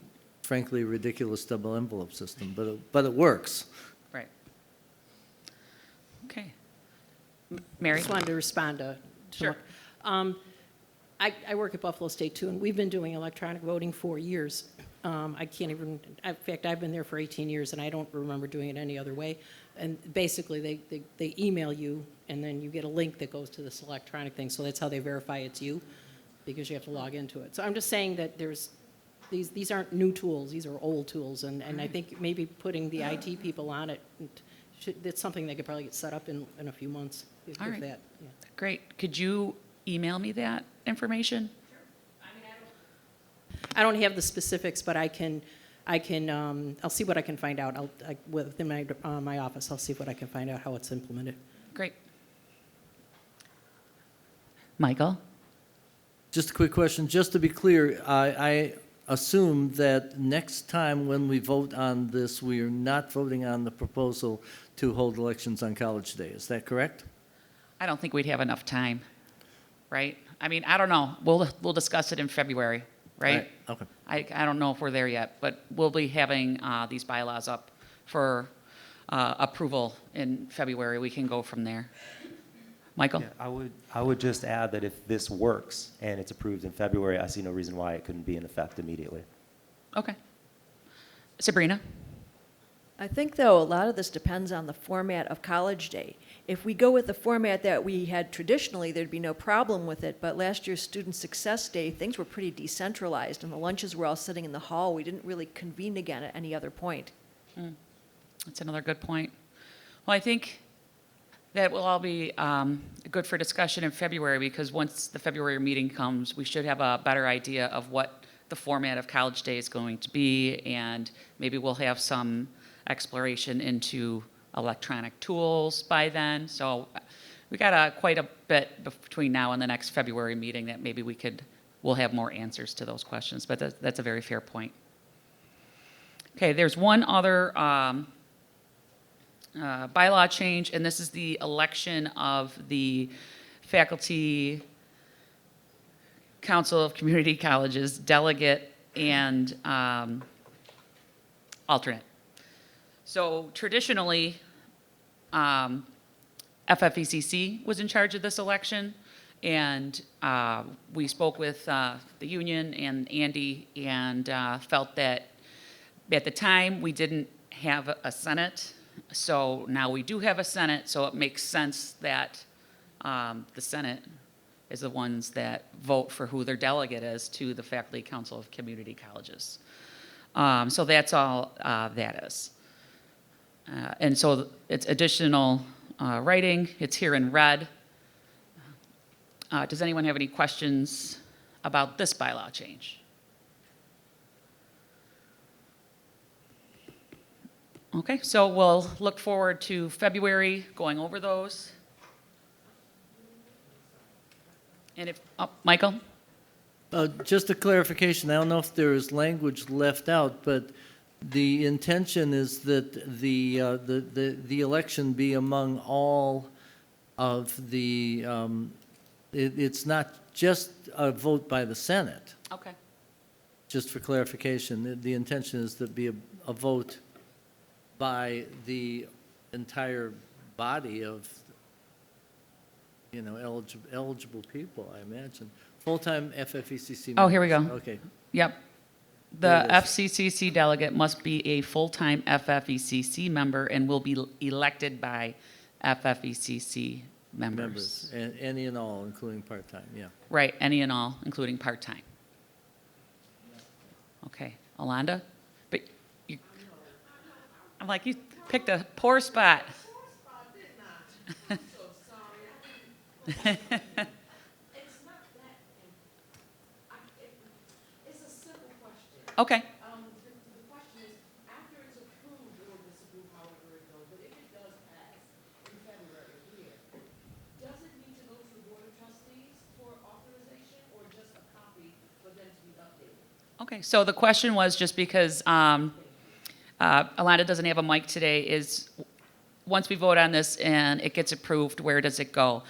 frankly ridiculous double envelope system, but it works. Right. Okay. Mary? I just wanted to respond to Sure. I work at Buffalo State, too, and we've been doing electronic voting for years. I can't even, in fact, I've been there for 18 years, and I don't remember doing it any other way. And basically, they email you, and then you get a link that goes to this electronic thing, so that's how they verify it's you, because you have to log into it. So I'm just saying that these aren't new tools, these are old tools, and I think maybe putting the IT people on it, it's something they could probably get set up in a few months, if All right. that. Yeah. Great. Could you email me that information? I don't have the specifics, but I'll see what I can find out. Within my office, I'll see what I can find out how it's implemented. great. Michael? Just a quick question, just to be clear, I assume that next time when we vote on this, we are not voting on the proposal to hold elections on College Day. Is that correct? I don't think we'd have enough time, right? I mean, I don't know. We'll discuss it in February, right? Okay. I don't know if we're there yet, but we'll be having these bylaws up for approval in February. We can go from there. Michael? Yeah, I would just add that if this works and it's approved in February, I see no reason why it couldn't be in effect immediately. Okay. Sabrina? I think, though, a lot of this depends on the format of College Day. If we go with the format that we had traditionally, there'd be no problem with it, but last year's Student Success Day, things were pretty decentralized, and the lunches were all sitting in the hall. We didn't really convene again at any other point. That's another good point. Well, I think that will all be good for discussion in February, because once the February meeting comes, we should have a better idea of what the format of College Day is going to be, and maybe we'll have some exploration into electronic tools by then. So we got quite a bit between now and the next February meeting that maybe we'll have more answers to those questions, but that's a very fair point. Okay, there's one other bylaw change, and this is the election of the Faculty Council of Community Colleges delegate and alternate. So traditionally, FFECC was in charge of this election, and we spoke with the union and Andy and felt that at the time we didn't have a Senate. So now we do have a Senate, so it makes sense that the Senate is the ones that vote for who their delegate is to the Faculty Council of Community Colleges. So that's all that is. And so it's additional writing. It's here in red. Does anyone have any questions about this bylaw change? Okay, so we'll look forward to February going over those. And if, Michael? Just a clarification, I don't know if there is language left out, but the intention is that the election be among all of the, it's not just a vote by the Senate. Okay. Just for clarification, the intention is to be a vote by the entire body of, eligible people, I imagine. Full-time FFECC members. Oh, here we go. Okay. Yep. There The it is. FCCC delegate must be a full-time FFECC member and will be elected by FFECC members. Any and all, including part-time, yeah. Right, any and all, including part-time. Okay, Alonda? But you, I'm like, you picked a poor spot. Okay. The question is, after it's approved or disapproved, however it goes, but if it does pass in February here, does it need to go to the Board of Trustees for authorization or just a copy for them to be updated? Okay, so the question was, just because Alana doesn't have a mic today, is once we vote on this and it gets approved, where does it go?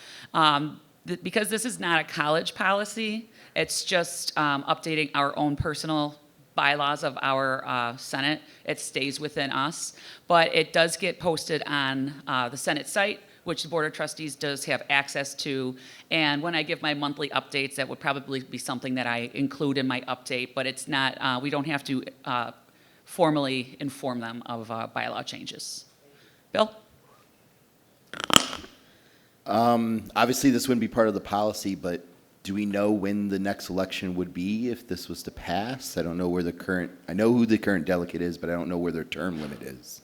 Because this is not a college policy, it's just updating our own personal bylaws of our Senate. It stays within us, but it does get posted on the Senate site, which the Board of Trustees does have access to. And when I give my monthly updates, that would probably be something that I include in my update, but it's not, we don't have to formally inform them of bylaw changes. Bill? Obviously, this wouldn't be part of the policy, but do we know when the next election would be if this was to pass? I don't know where I know who the current delegate is, but I don't know where their term limit is.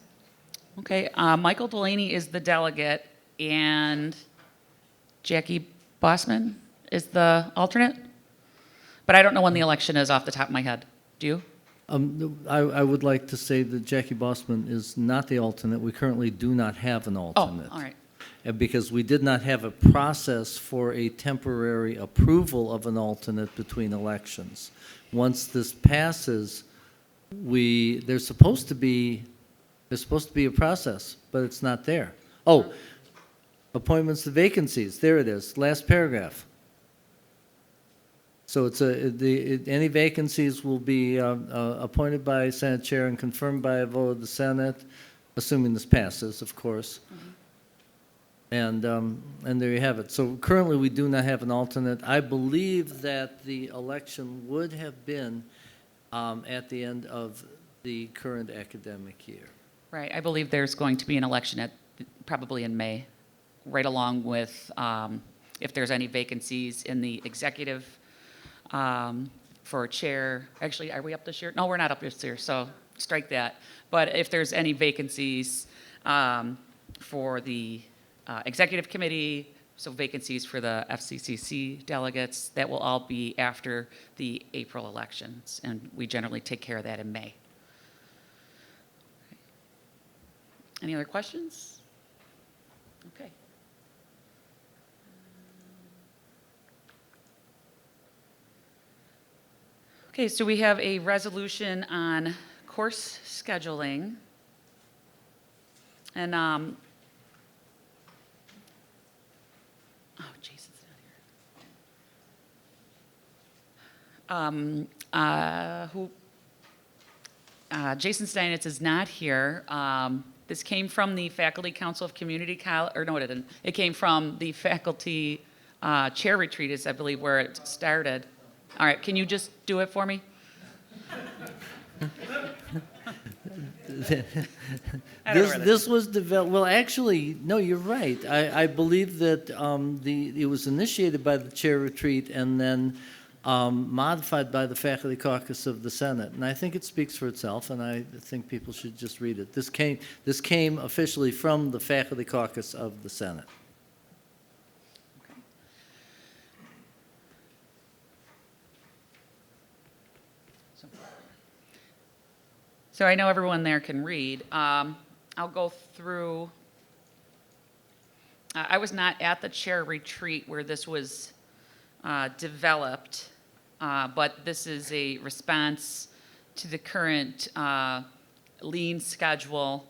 Okay, Michael Delaney is the delegate, and Jackie Bossman is the alternate? But I don't know when the election is off the top of my head. Do you? I would like to say that Jackie Bossman is not the alternate. We currently do not have an alternate. Oh, all right. because we did not have a process for a temporary approval of an alternate between elections. Once this passes, there's supposed to be a process, but it's not there. Oh, appointments to vacancies, there it is, last paragraph. So any vacancies will be appointed by Senate Chair and confirmed by a vote of the Senate, assuming this passes, of course. And there you have it. So currently, we do not have an alternate. I believe that the election would have been at the end of the current academic year. Right, I believe there's going to be an election probably in May, right along with if there's any vacancies in the executive for chair. Actually, are we up this year? No, we're not up this year, so strike that. But if there's any vacancies for the executive committee, so vacancies for the FCCC delegates, that will all be after the April elections, and we generally take care of that in May. Any other questions? Okay. Okay, so we have a resolution on course scheduling. And, oh, Jason's not here. Jason Steinitz is not here. This came from the Faculty Council of Community College, or no, it didn't. It came from the faculty chair retreat, is I believe where it started. All right, can you just do it for me? This was developed, well, actually, no, you're right. I believe that it was initiated by the chair retreat and then modified by the faculty caucus of the Senate. And I think it speaks for itself, and I think people should just read it. This came officially from the faculty caucus of the Senate. So I know everyone there can read. I'll go through. I was not at the chair retreat where this was developed, but this is a response to the current lean schedule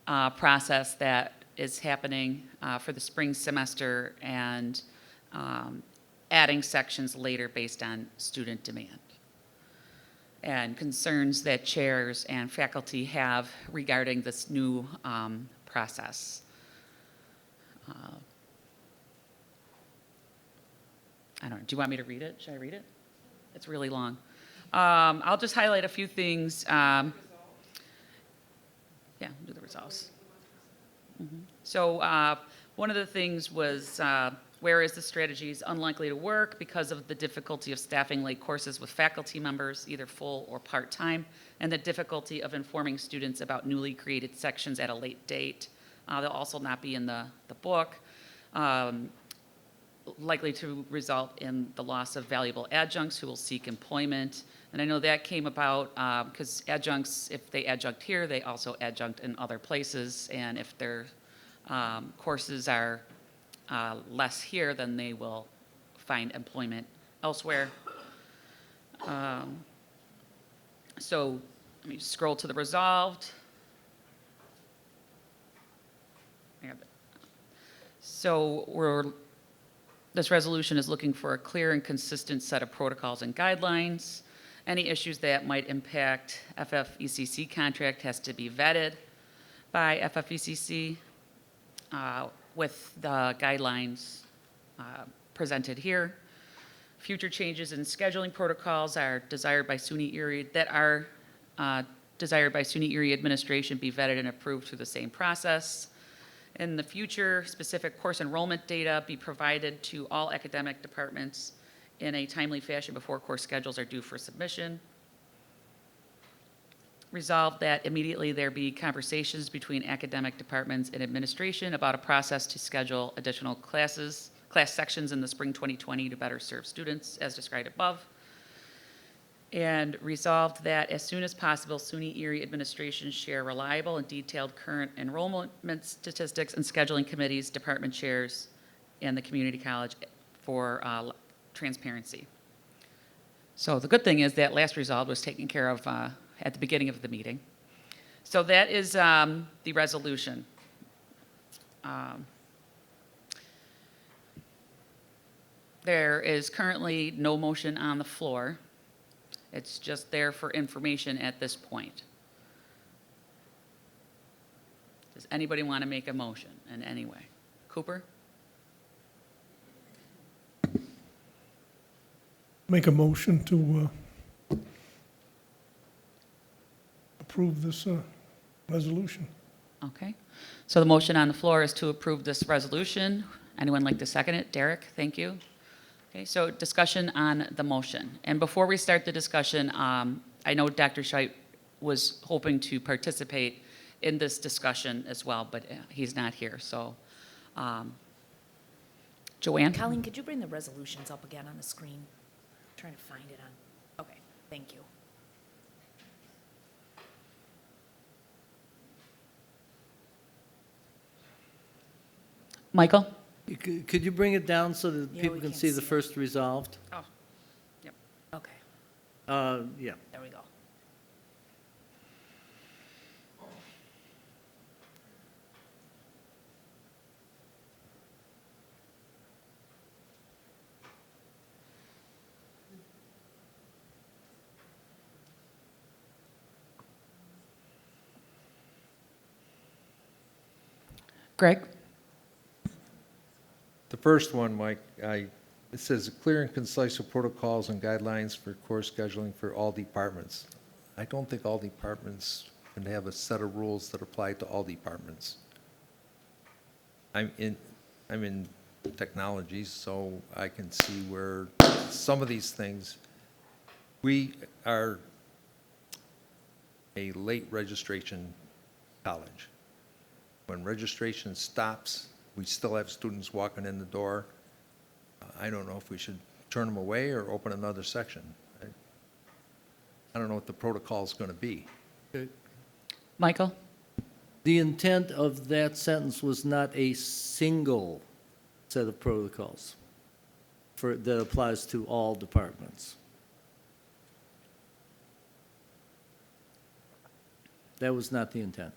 process that is happening for the spring semester and adding sections later based on student demand and concerns that chairs and faculty have regarding this new process. I don't know, do you want me to read it? Should I read it? It's really long. I'll just highlight a few things. Yeah, do the resolves. So one of the things was whereas the strategy is unlikely to work because of the difficulty of staffing late courses with faculty members, either full or part-time, and the difficulty of informing students about newly created sections at a late date. They'll also not be in the book, likely to result in the loss of valuable adjuncts who will seek employment. And I know that came about because adjuncts, if they adjunct here, they also adjunct in other places, and if their courses are less here, then they will find employment elsewhere. So let me scroll to the resolved. So this resolution is looking for a clear and consistent set of protocols and guidelines. Any issues that might impact FFECC contract has to be vetted by FFECC with the guidelines presented here. Future changes in scheduling protocols are desired by SUNY Erie administration be vetted and approved through the same process. In the future, specific course enrollment data be provided to all academic departments in a timely fashion before course schedules are due for submission. Resolved that immediately there be conversations between academic departments and administration about a process to schedule additional class sections in the spring 2020 to better serve students as described above. And resolved that as soon as possible, SUNY Erie administration share reliable and detailed current enrollment statistics and scheduling committees, department chairs, and the community college for transparency. So the good thing is that last resolve was taken care of at the beginning of the meeting. So that is the resolution. There is currently no motion on the floor. It's just there for information at this point. Does anybody want to make a motion in any way? Cooper? Make a motion to approve this resolution. Okay. So the motion on the floor is to approve this resolution. Anyone like to second it? Derek, thank you. Okay, so discussion on the motion. And before we start the discussion, I know Dr. Scheit was hoping to participate in this discussion as well, but he's not here. So, Joanne? Colleen, could you bring the resolutions up again on the screen? I'm trying to find it on, okay, thank you. Michael? Could you bring it down so that Yeah, people we can can't see the see it. first resolved? Oh, yep. Okay, Yeah. there we go. Greg? The first one, Mike, it says clear and concise protocols and guidelines for course scheduling for all departments. I don't think all departments can have a set of rules that apply to all departments. I'm in technology, so I can see where some of these things, we are a late registration college. When registration stops, we still have students walking in the door. I don't know if we should turn them away or open another section. I don't know what the protocol is going to be. Michael? The intent of that sentence was not a single set of protocols that applies to all departments. That was not the intent.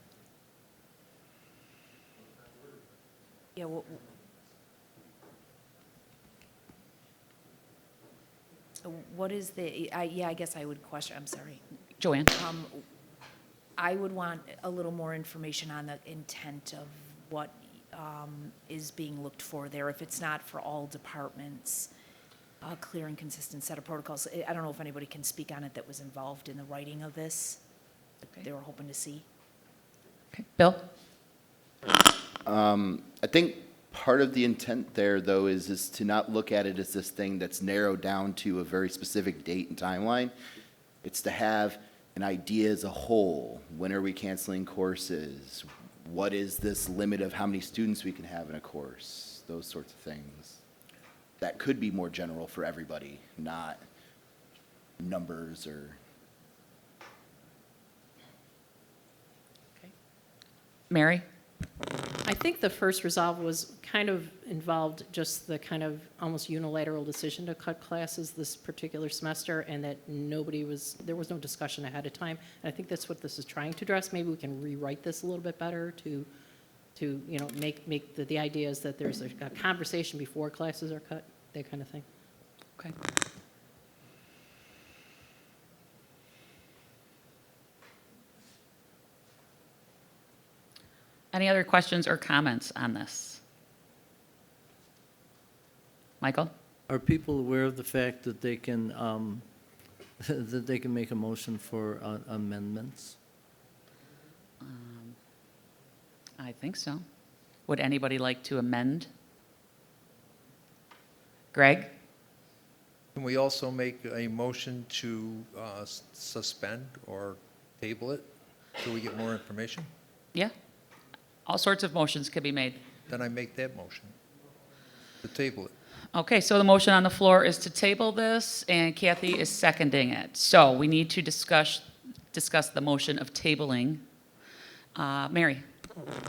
Yeah, what is the, I guess I would question, I'm sorry. Joanne? I would want a little more information on the intent of what is being looked for there. If it's not for all departments, a clear and consistent set of protocols. I don't know if anybody can speak on it that was involved in the writing of this, that they were hoping to see. Okay. Bill? I think part of the intent there, though, is to not look at it as this thing that's narrowed down to a very specific date and timeline. It's to have an idea as a whole. When are we canceling courses? What is this limit of how many students we can have in a course? Those sorts of things. That could be more general for everybody, not numbers or... Mary? I think the first resolve was kind of involved just the kind of almost unilateral decision to cut classes this particular semester, and that there was no discussion ahead of time. And I think that's what this is trying to address. Maybe we can rewrite this a little bit better to make the idea is that there's a conversation before classes are cut, that kind of thing. Okay. Any other questions or comments on this? Michael? Are people aware of the fact that they can, that they can make a motion for amendments? I think so. Would anybody like to amend? Greg? Can we also make a motion to suspend or table it till we get more information? Yeah. All sorts of motions could be made. Then I make that motion, to table it. Okay, so the motion on the floor is to table this, and Kathy is seconding it. So we need to discuss the motion of tabling. Mary?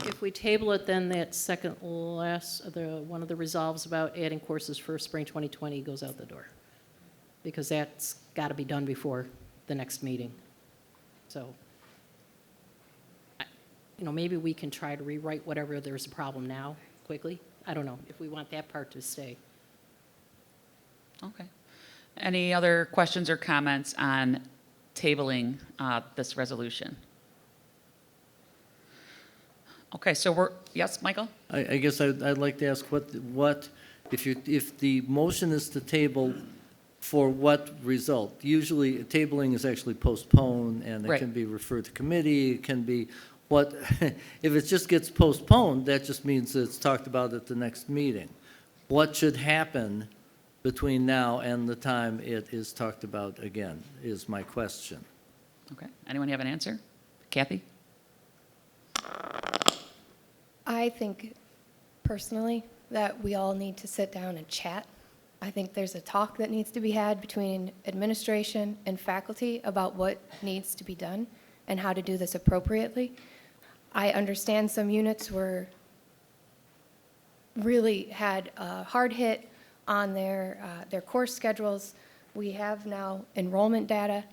If we table it, then that second last, one of the resolves about adding courses for spring 2020 goes out the door. Because that's got to be done before the next meeting. So, maybe we can try to rewrite whatever there's a problem now quickly. I don't know, if we want that part to stay. Okay. Any other questions or comments on tabling this resolution? Okay, so yes, Michael? I guess I'd like to ask what, if the motion is to table, for what result? Usually, tabling is actually postponed, and it Right. can be referred to committee, it can be, if it just gets postponed, that just means it's talked about at the next meeting. What should happen between now and the time it is talked about again, is my question. Okay. Anyone have an answer? Kathy? I think personally that we all need to sit down and chat. I think there's a talk that needs to be had between administration and faculty about what needs to be done and how to do this appropriately. I understand some units were really had a hard hit on their course schedules. We have now enrollment data.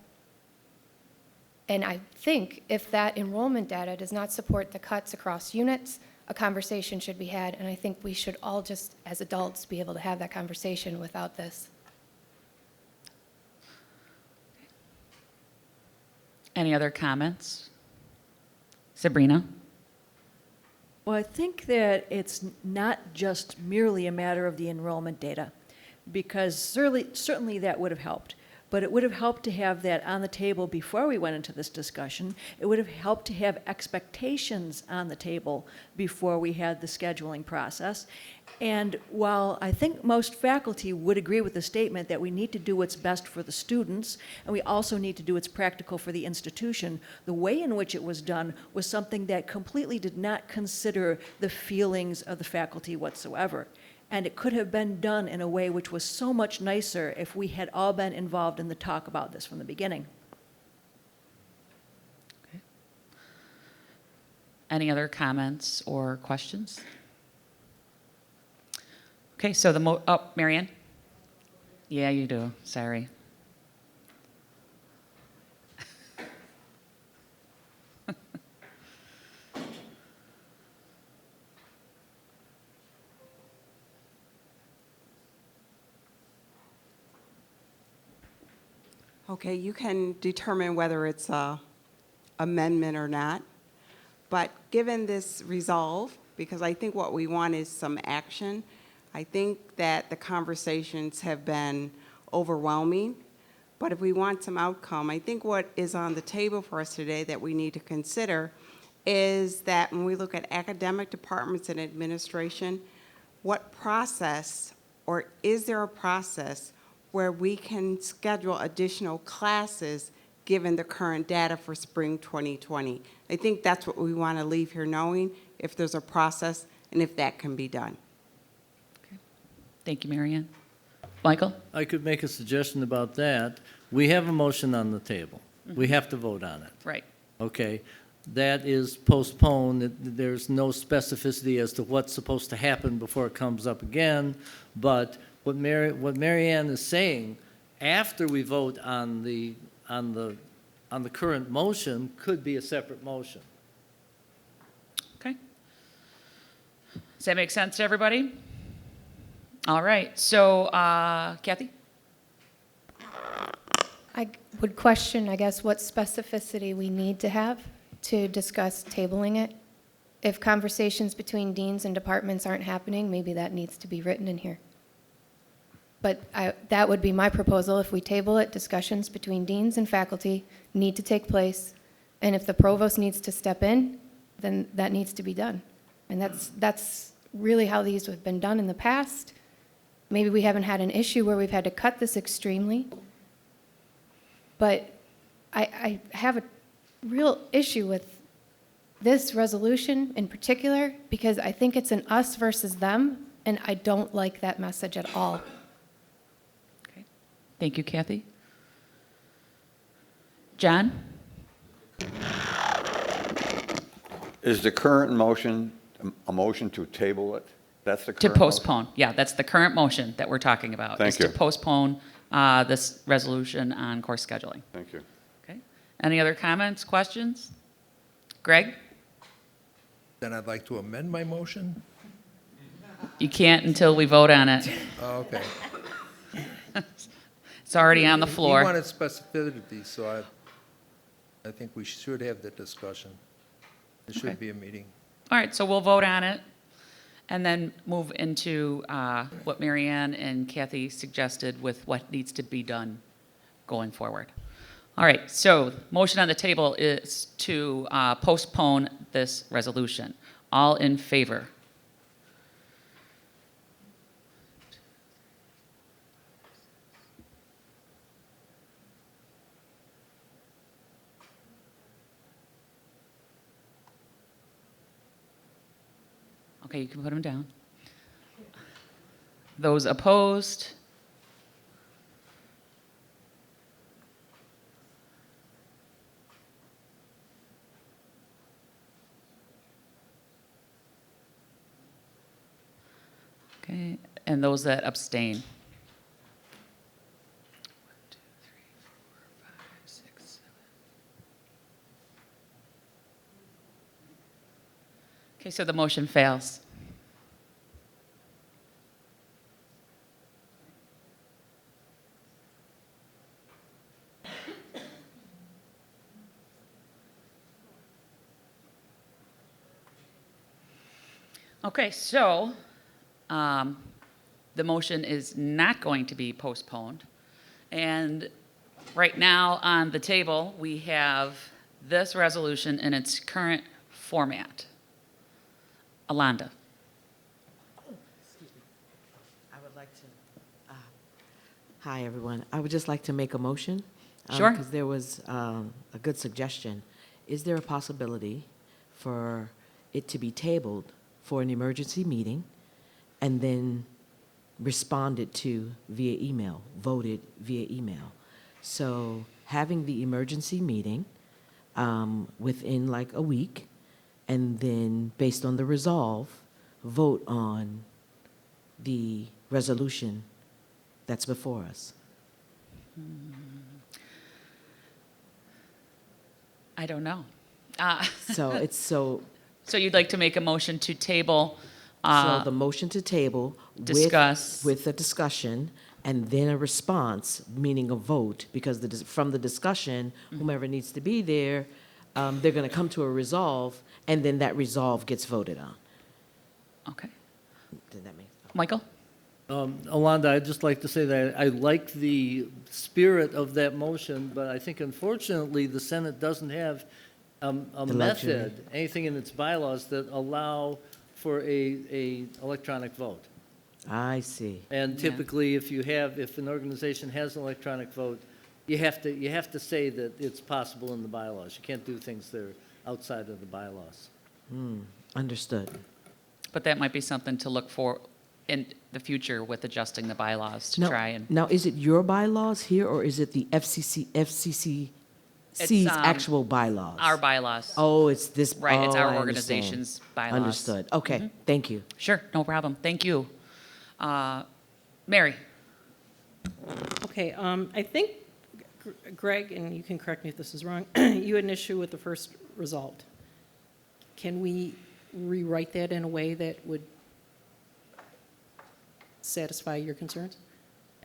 And I think if that enrollment data does not support the cuts across units, a conversation should be had, and I think we should all just, as adults, be able to have that conversation without this. Any other comments? Sabrina? Well, I think that it's not just merely a matter of the enrollment data, because certainly that would have helped. But it would have helped to have that on the table before we went into this discussion. It would have helped to have expectations on the table before we had the scheduling process. And while I think most faculty would agree with the statement that we need to do what's best for the students, and we also need to do what's practical for the institution, the way in which it was done was something that completely did not consider the feelings of the faculty whatsoever. And it could have been done in a way which was so much nicer if we had all been involved in the talk about this from the beginning. Okay. Any other comments or questions? Okay, so Marianne? Yeah, you do. Sorry. Okay, you can determine whether it's a amendment or not, but given this resolve, because I think what we want is some action, I think that the conversations have been overwhelming, but if we want some outcome, I think what is on the table for us today that we need to consider is that when we look at academic departments and administration, what process, or is there a process where we can schedule additional classes given the current data for spring 2020. I think that's what we want to leave here knowing, if there's a process and if that can be done. Thank you, Marianne. Michael? I could make a suggestion about that. We have a motion on the table. We have to vote on it. Right. Okay, that is postponed. There's no specificity as to what's supposed to happen before it comes up again, but what Marianne is saying, after we vote on the current motion, could be a separate motion. Okay. Does that make sense to everybody? All right, so Kathy? I would question, I guess, what specificity we need to have to discuss tabling it. If conversations between deans and departments aren't happening, maybe that needs to be written in here. But that would be my proposal. If we table it, discussions between deans and faculty need to take place. And if the provost needs to step in, then that needs to be done. And that's really how these have been done in the past. Maybe we haven't had an issue where we've had to cut this extremely. But I have a real issue with this resolution in particular because I think it's an us versus them. And I don't like that message at all. Thank you, Kathy. John? Is the current motion a motion to table it? That's the To current motion? postpone, yeah, that's the current motion that we're talking about. Thank Is to you. postpone this resolution on course scheduling. Thank you. Okay. Any other comments, questions? Greg? Then I'd like to amend my motion. You can't until we vote on it. Oh, okay. It's already on the He floor. wanted specificity, so I think we should have the discussion. There Okay. should be a meeting. All right, so we'll vote on it and then move into what Marianne and Kathy suggested with what needs to be done going forward. All right, so motion on the table is to postpone this resolution. All in favor? Okay, you can put them down. Those opposed? Okay, and those that abstain? 6, 7. Okay, so the motion fails. Okay, so the motion is not going to be postponed. And right now on the table, we have this resolution in its current format. Alonda. I would like to, hi, everyone. I would just like to make a motion. Sure. Because there was a good suggestion. Is there a possibility for it to be tabled for an emergency meeting and then responded to via email, voted via email? So having the emergency meeting within like a week, and then based on the resolve, vote on the resolution that's before us. I don't know. So it's so. So you'd like to make a motion to table? So the motion to table. Discuss. With a discussion, and then a response, meaning a vote, because from the discussion, whomever needs to be there, they're going to come to a resolve, and then that resolve gets voted on. Okay. Did that make sense? Michael? Alonda, I'd just like to say that I like the spirit of that motion, but I think unfortunately the Senate doesn't have a The luxury. method, anything in its bylaws that allow for a electronic vote. I see. And typically, if an organization has an electronic vote, you have to say that it's possible in the bylaws. You can't do things that are outside of the bylaws. Understood. But that might be something to look for in the future with adjusting the bylaws to try and. Now, is it your bylaws here, or is it the FCC's actual bylaws? Our bylaws. Oh, it's this. Right, it's oh, our I organization's understand. bylaws. Understood. Okay, thank you. Sure, no problem. Thank you. Mary? Okay, I think, Greg, and you can correct me if this is wrong, you had an issue with the first result. Can we rewrite that in a way that would satisfy your concerns?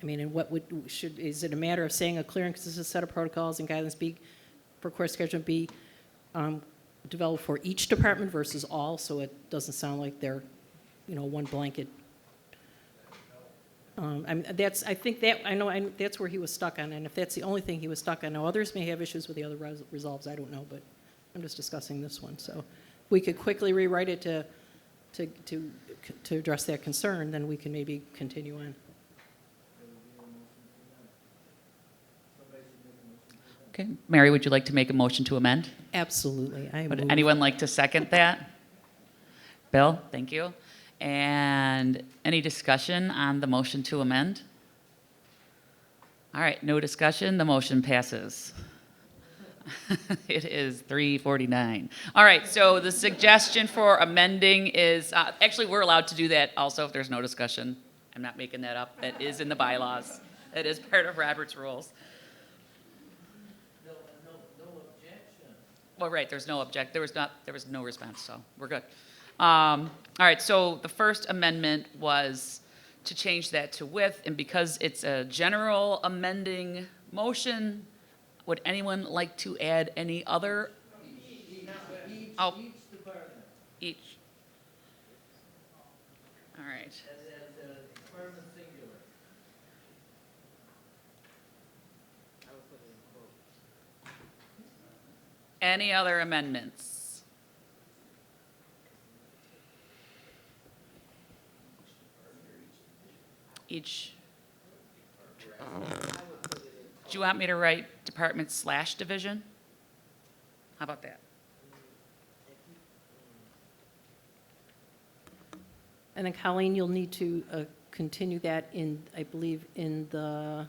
I mean, and what is it a matter of saying a clear and consistent set of protocols and guidelines for course scheduling be developed for each department versus all, so it doesn't sound like they're, one blanket? I mean, I think that's where he was stuck on, and if that's the only thing he was stuck on, now others may have issues with the other resolves, I don't know, but I'm just discussing this one. So if we could quickly rewrite it to address that concern, then we can maybe continue on. Okay, Mary, would you like to make a motion to amend? Absolutely. Would anyone like to second that? Bill, thank you. And any discussion on the motion to amend? All right, no discussion, the motion passes. It is 3:49. All right, so the suggestion for amending is, actually, we're allowed to do that also if there's no discussion. I'm not making that up. That is in the bylaws. It is part of Robert's rules. Well, right, there's no there was no response, so we're good. All right, so the first amendment was to change that to with, and because it's a general amending motion, would anyone like to add any other? Oh, each. All right. Any other amendments? Each. Do you want me to write department/division? How about that? And then Colleen, you'll need to continue that in, I believe, in the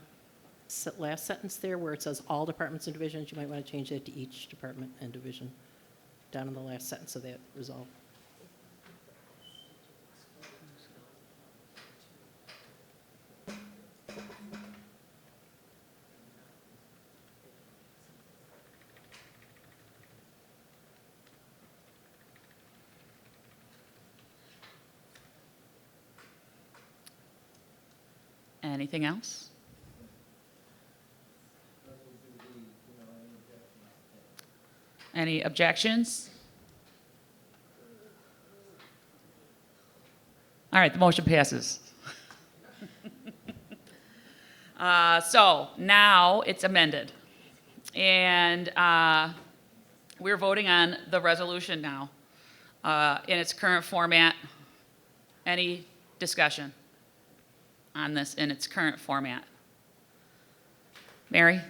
last sentence there where it says all departments and divisions, you might want to change that to each department and division, down in the last sentence of that resolve. Anything else? Any objections? All right, the motion passes. So now it's amended. And we're voting on the resolution now in its current format. Any discussion on this in its current format? Mary?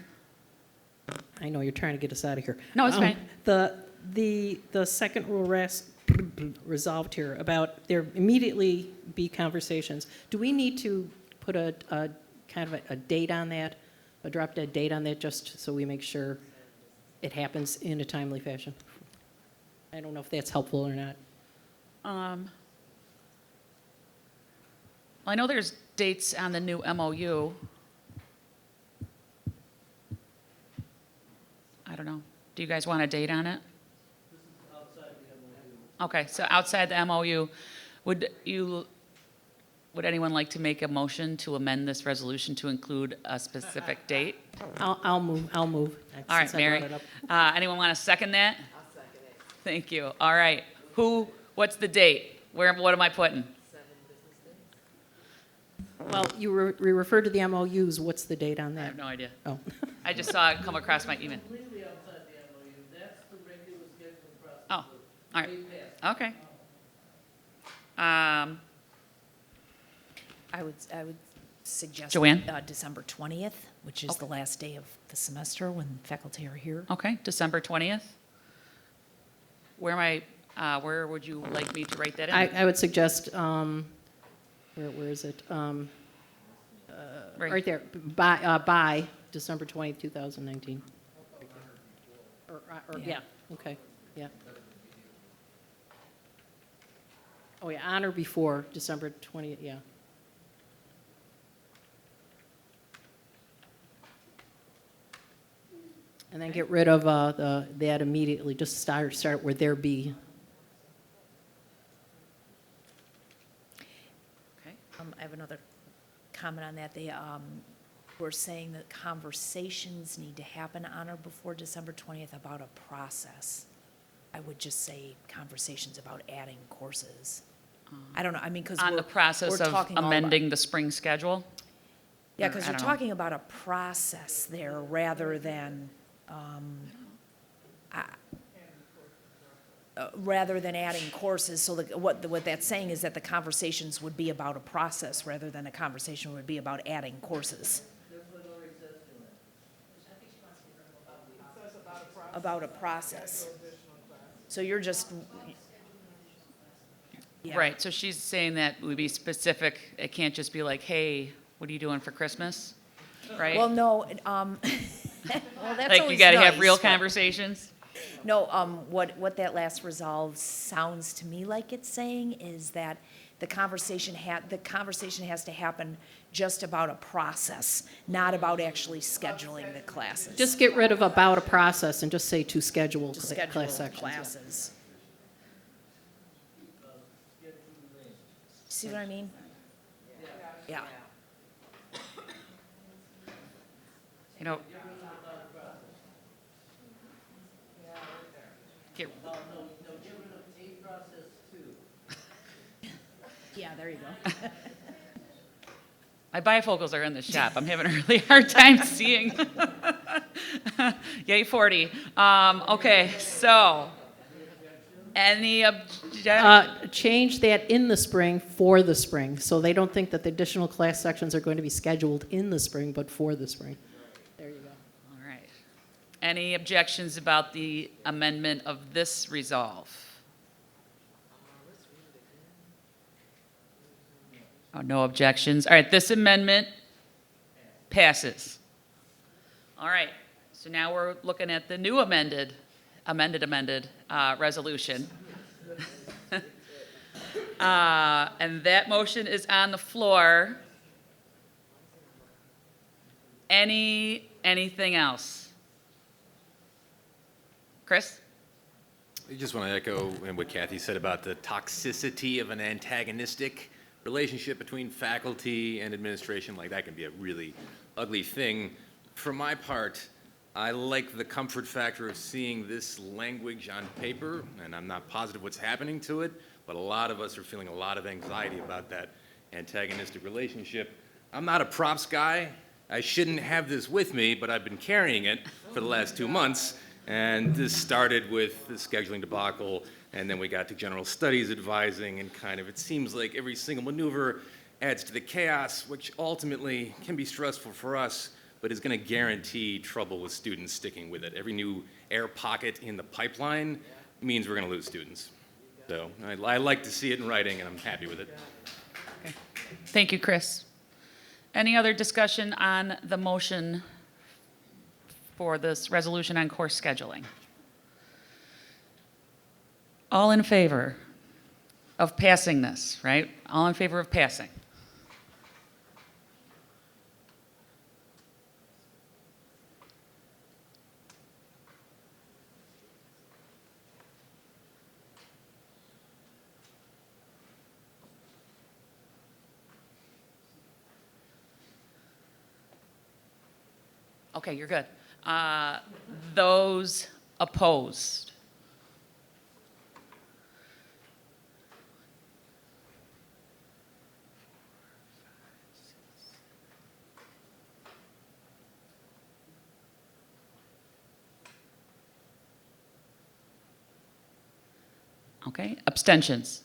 I know you're trying to get us out of here. No, it's fine. The second rule resolved here about there immediately be conversations. Do we need to put a kind of a date on that, a drop dead date on that, just so we make sure it happens in a timely fashion? I don't know if that's helpful or not. I know there's dates on the new MOU. I don't know. Do you guys want a date on it? Okay, so outside the MOU, would anyone like to make a motion to amend this resolution to include a specific date? I'll move. All right, since I Mary. brought it up. Anyone want to second that? I'll second it. Thank you. All right. What's the date? What am I putting? Well, you referred to the MOUs. What's the date on I that? have no idea. Oh. I just saw it come across my email. Completely outside the MOU, that's the regular scheduling process. Oh, all right. Way past. Okay. I would suggest Joanne? December 20th, which is the last day of the semester when faculty are here. Okay, December 20th. Where would you like me to write that in? I would suggest, where is it? Right there, by December 20th, 2019. Yeah, okay, yeah. Oh, yeah, on or before December 20th, yeah. And then get rid of that immediately, just start where there be. Okay. I have another comment on that. They were saying that conversations need to happen on or before December 20th about a process. I would just say conversations about adding courses. I don't know, I mean, because On the process of amending the spring schedule? Yeah, Or, because I you're don't know. talking about a process there rather than adding courses. So what that's saying is that the conversations would be about a process rather than a conversation would be about adding courses. About a process. So you're just, Yeah. Right, so she's saying that we be specific, it can't just be like, hey, what are you doing for Christmas? Right? Well, no, well, that's Like, you always gotta have nice, real but- conversations? No, what that last resolve sounds to me like it's saying is that the conversation has to happen just about a process, not about actually scheduling the classes. Just get rid of about a process and just say to schedule To class schedule sections. yeah. classes. See what I mean? Yeah. You know. Get- Yeah, there you go. My bifocals are in the shop. I'm having a really hard time seeing. Yay, 40. Okay, so, any objection? Change that in the spring for the spring, so they don't think that the additional class sections are going to be scheduled in the spring, but for the spring. There you go. All right. Any objections about the amendment of this resolve? Oh, no objections. All right, this amendment passes. All right, so now we're looking at the new amended resolution. And that motion is on the floor. Anything else? Chris? I just want to echo what Kathy said about the toxicity of an antagonistic relationship between faculty and administration. Like, that can be a really ugly thing. For my part, I like the comfort factor of seeing this language on paper, and I'm not positive what's happening to it, but a lot of us are feeling a lot of anxiety about that antagonistic relationship. I'm not a props guy. I shouldn't have this with me, but I've been carrying it for the last 2 months. And this started with the scheduling debacle, and then we got to general studies advising, and kind of it seems like every single maneuver adds to the chaos, which ultimately can be stressful for us, but is going to guarantee trouble with students sticking with it. Every new air pocket in the pipeline means we're going to lose students. So I like to see it in writing, and I'm happy with it. Okay. Thank you, Chris. Any other discussion on the motion for this resolution on course scheduling? All in favor of passing this, right? All in favor of passing? Okay, you're good. Those opposed? Okay, abstentions?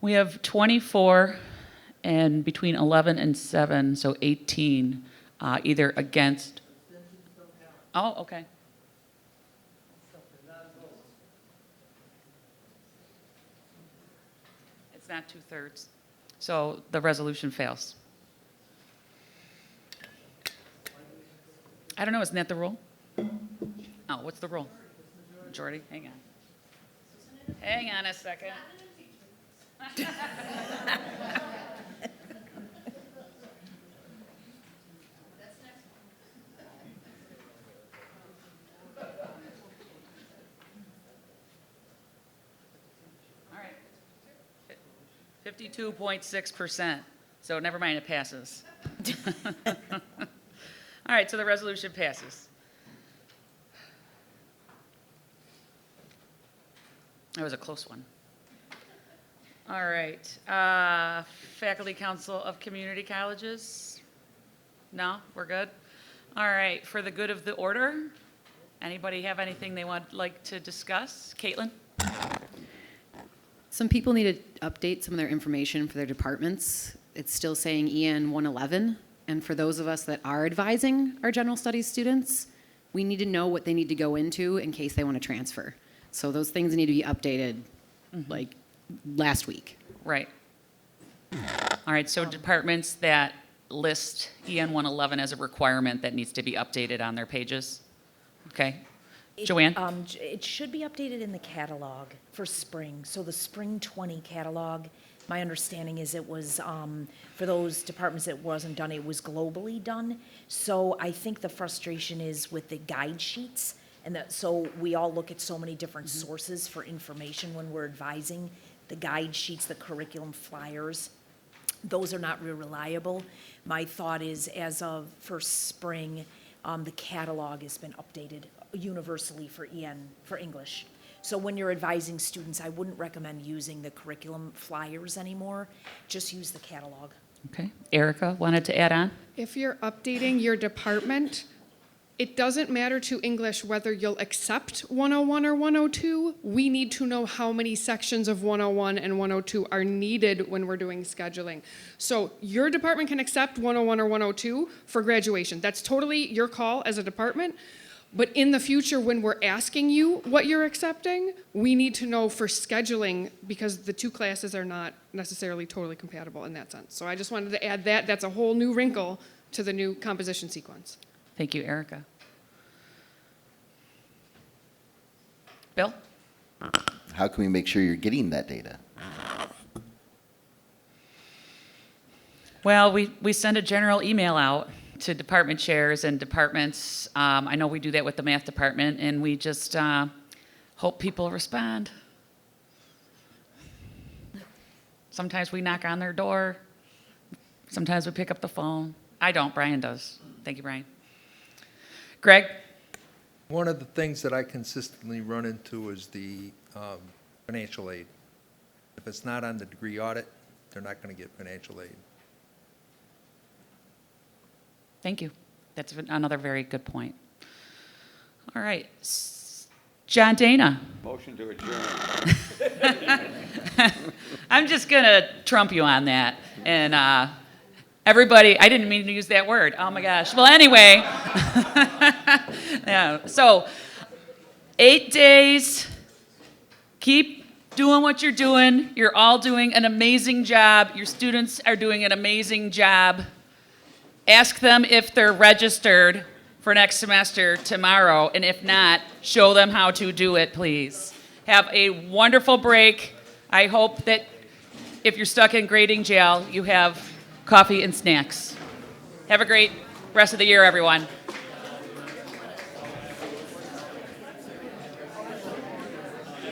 We have 24 and between 11 and 7, so 18, either against. Oh, okay. It's not 2/3. So the resolution fails. I don't know, isn't that the rule? Oh, what's the rule? Majority? Hang on. Hang on a second. All right. 52.6%. So never mind, it passes. All right, so the resolution passes. That was a close one. All right, Faculty Council of Community Colleges? No, we're good? All right, for the good of the order, Anybody have anything they would like to discuss? Caitlin? Some people need to update some of their information for their departments. It's still saying EN 111, and for those of us that are advising our general studies students, we need to know what they need to go into in case they want to transfer. So those things need to be updated like last week. Right. All right, so departments that list EN 111 as a requirement that needs to be updated on their pages? Okay. Joanne? It should be updated in the catalog for spring. So the spring 20 catalog, my understanding is it was, for those departments that wasn't done, it was globally done. So I think the frustration is with the guide sheets. And that, so we all look at so many different sources for information when we're advising. The guide sheets, the curriculum flyers, those are not real reliable. My thought is, as of for spring, the catalog has been updated universally for for English. So when you're advising students, I wouldn't recommend using the curriculum flyers anymore. Just use the catalog. Okay. Erica wanted to add on? If you're updating your department, it doesn't matter to English whether you'll accept 101 or 102. We need to know how many sections of 101 and 102 are needed when we're doing scheduling. So your department can accept 101 or 102 for graduation. That's totally your call as a department. But in the future, when we're asking you what you're accepting, we need to know for scheduling because the two classes are not necessarily totally compatible in that sense. So I just wanted to add that. That's a whole new wrinkle to the new composition sequence. Thank you, Erica. Bill? How can we make sure you're getting that data? Well, we send a general email out to department chairs and departments. I know we do that with the math department, and we just hope people respond. Sometimes we knock on their door. Sometimes we pick up the phone. I don't, Brian does. Thank you, Brian. Greg? One of the things that I consistently run into is the financial aid. If it's not on the degree audit, they're not going to get financial aid. Thank you. That's another very good point. All right. John Dana. Motion to adjourn. I'm just going to trump you on that. And everybody, I didn't mean to use that word. Oh my gosh. Well, anyway. Yeah. So 8 days. Keep doing what you're doing. You're all doing an amazing job. Your students are doing an amazing job. Ask them if they're registered for next semester tomorrow, and if not, show them how to do it, please. Have a wonderful break. I hope that if you're stuck in grading jail, you have coffee and snacks. Have a great rest of the year, everyone.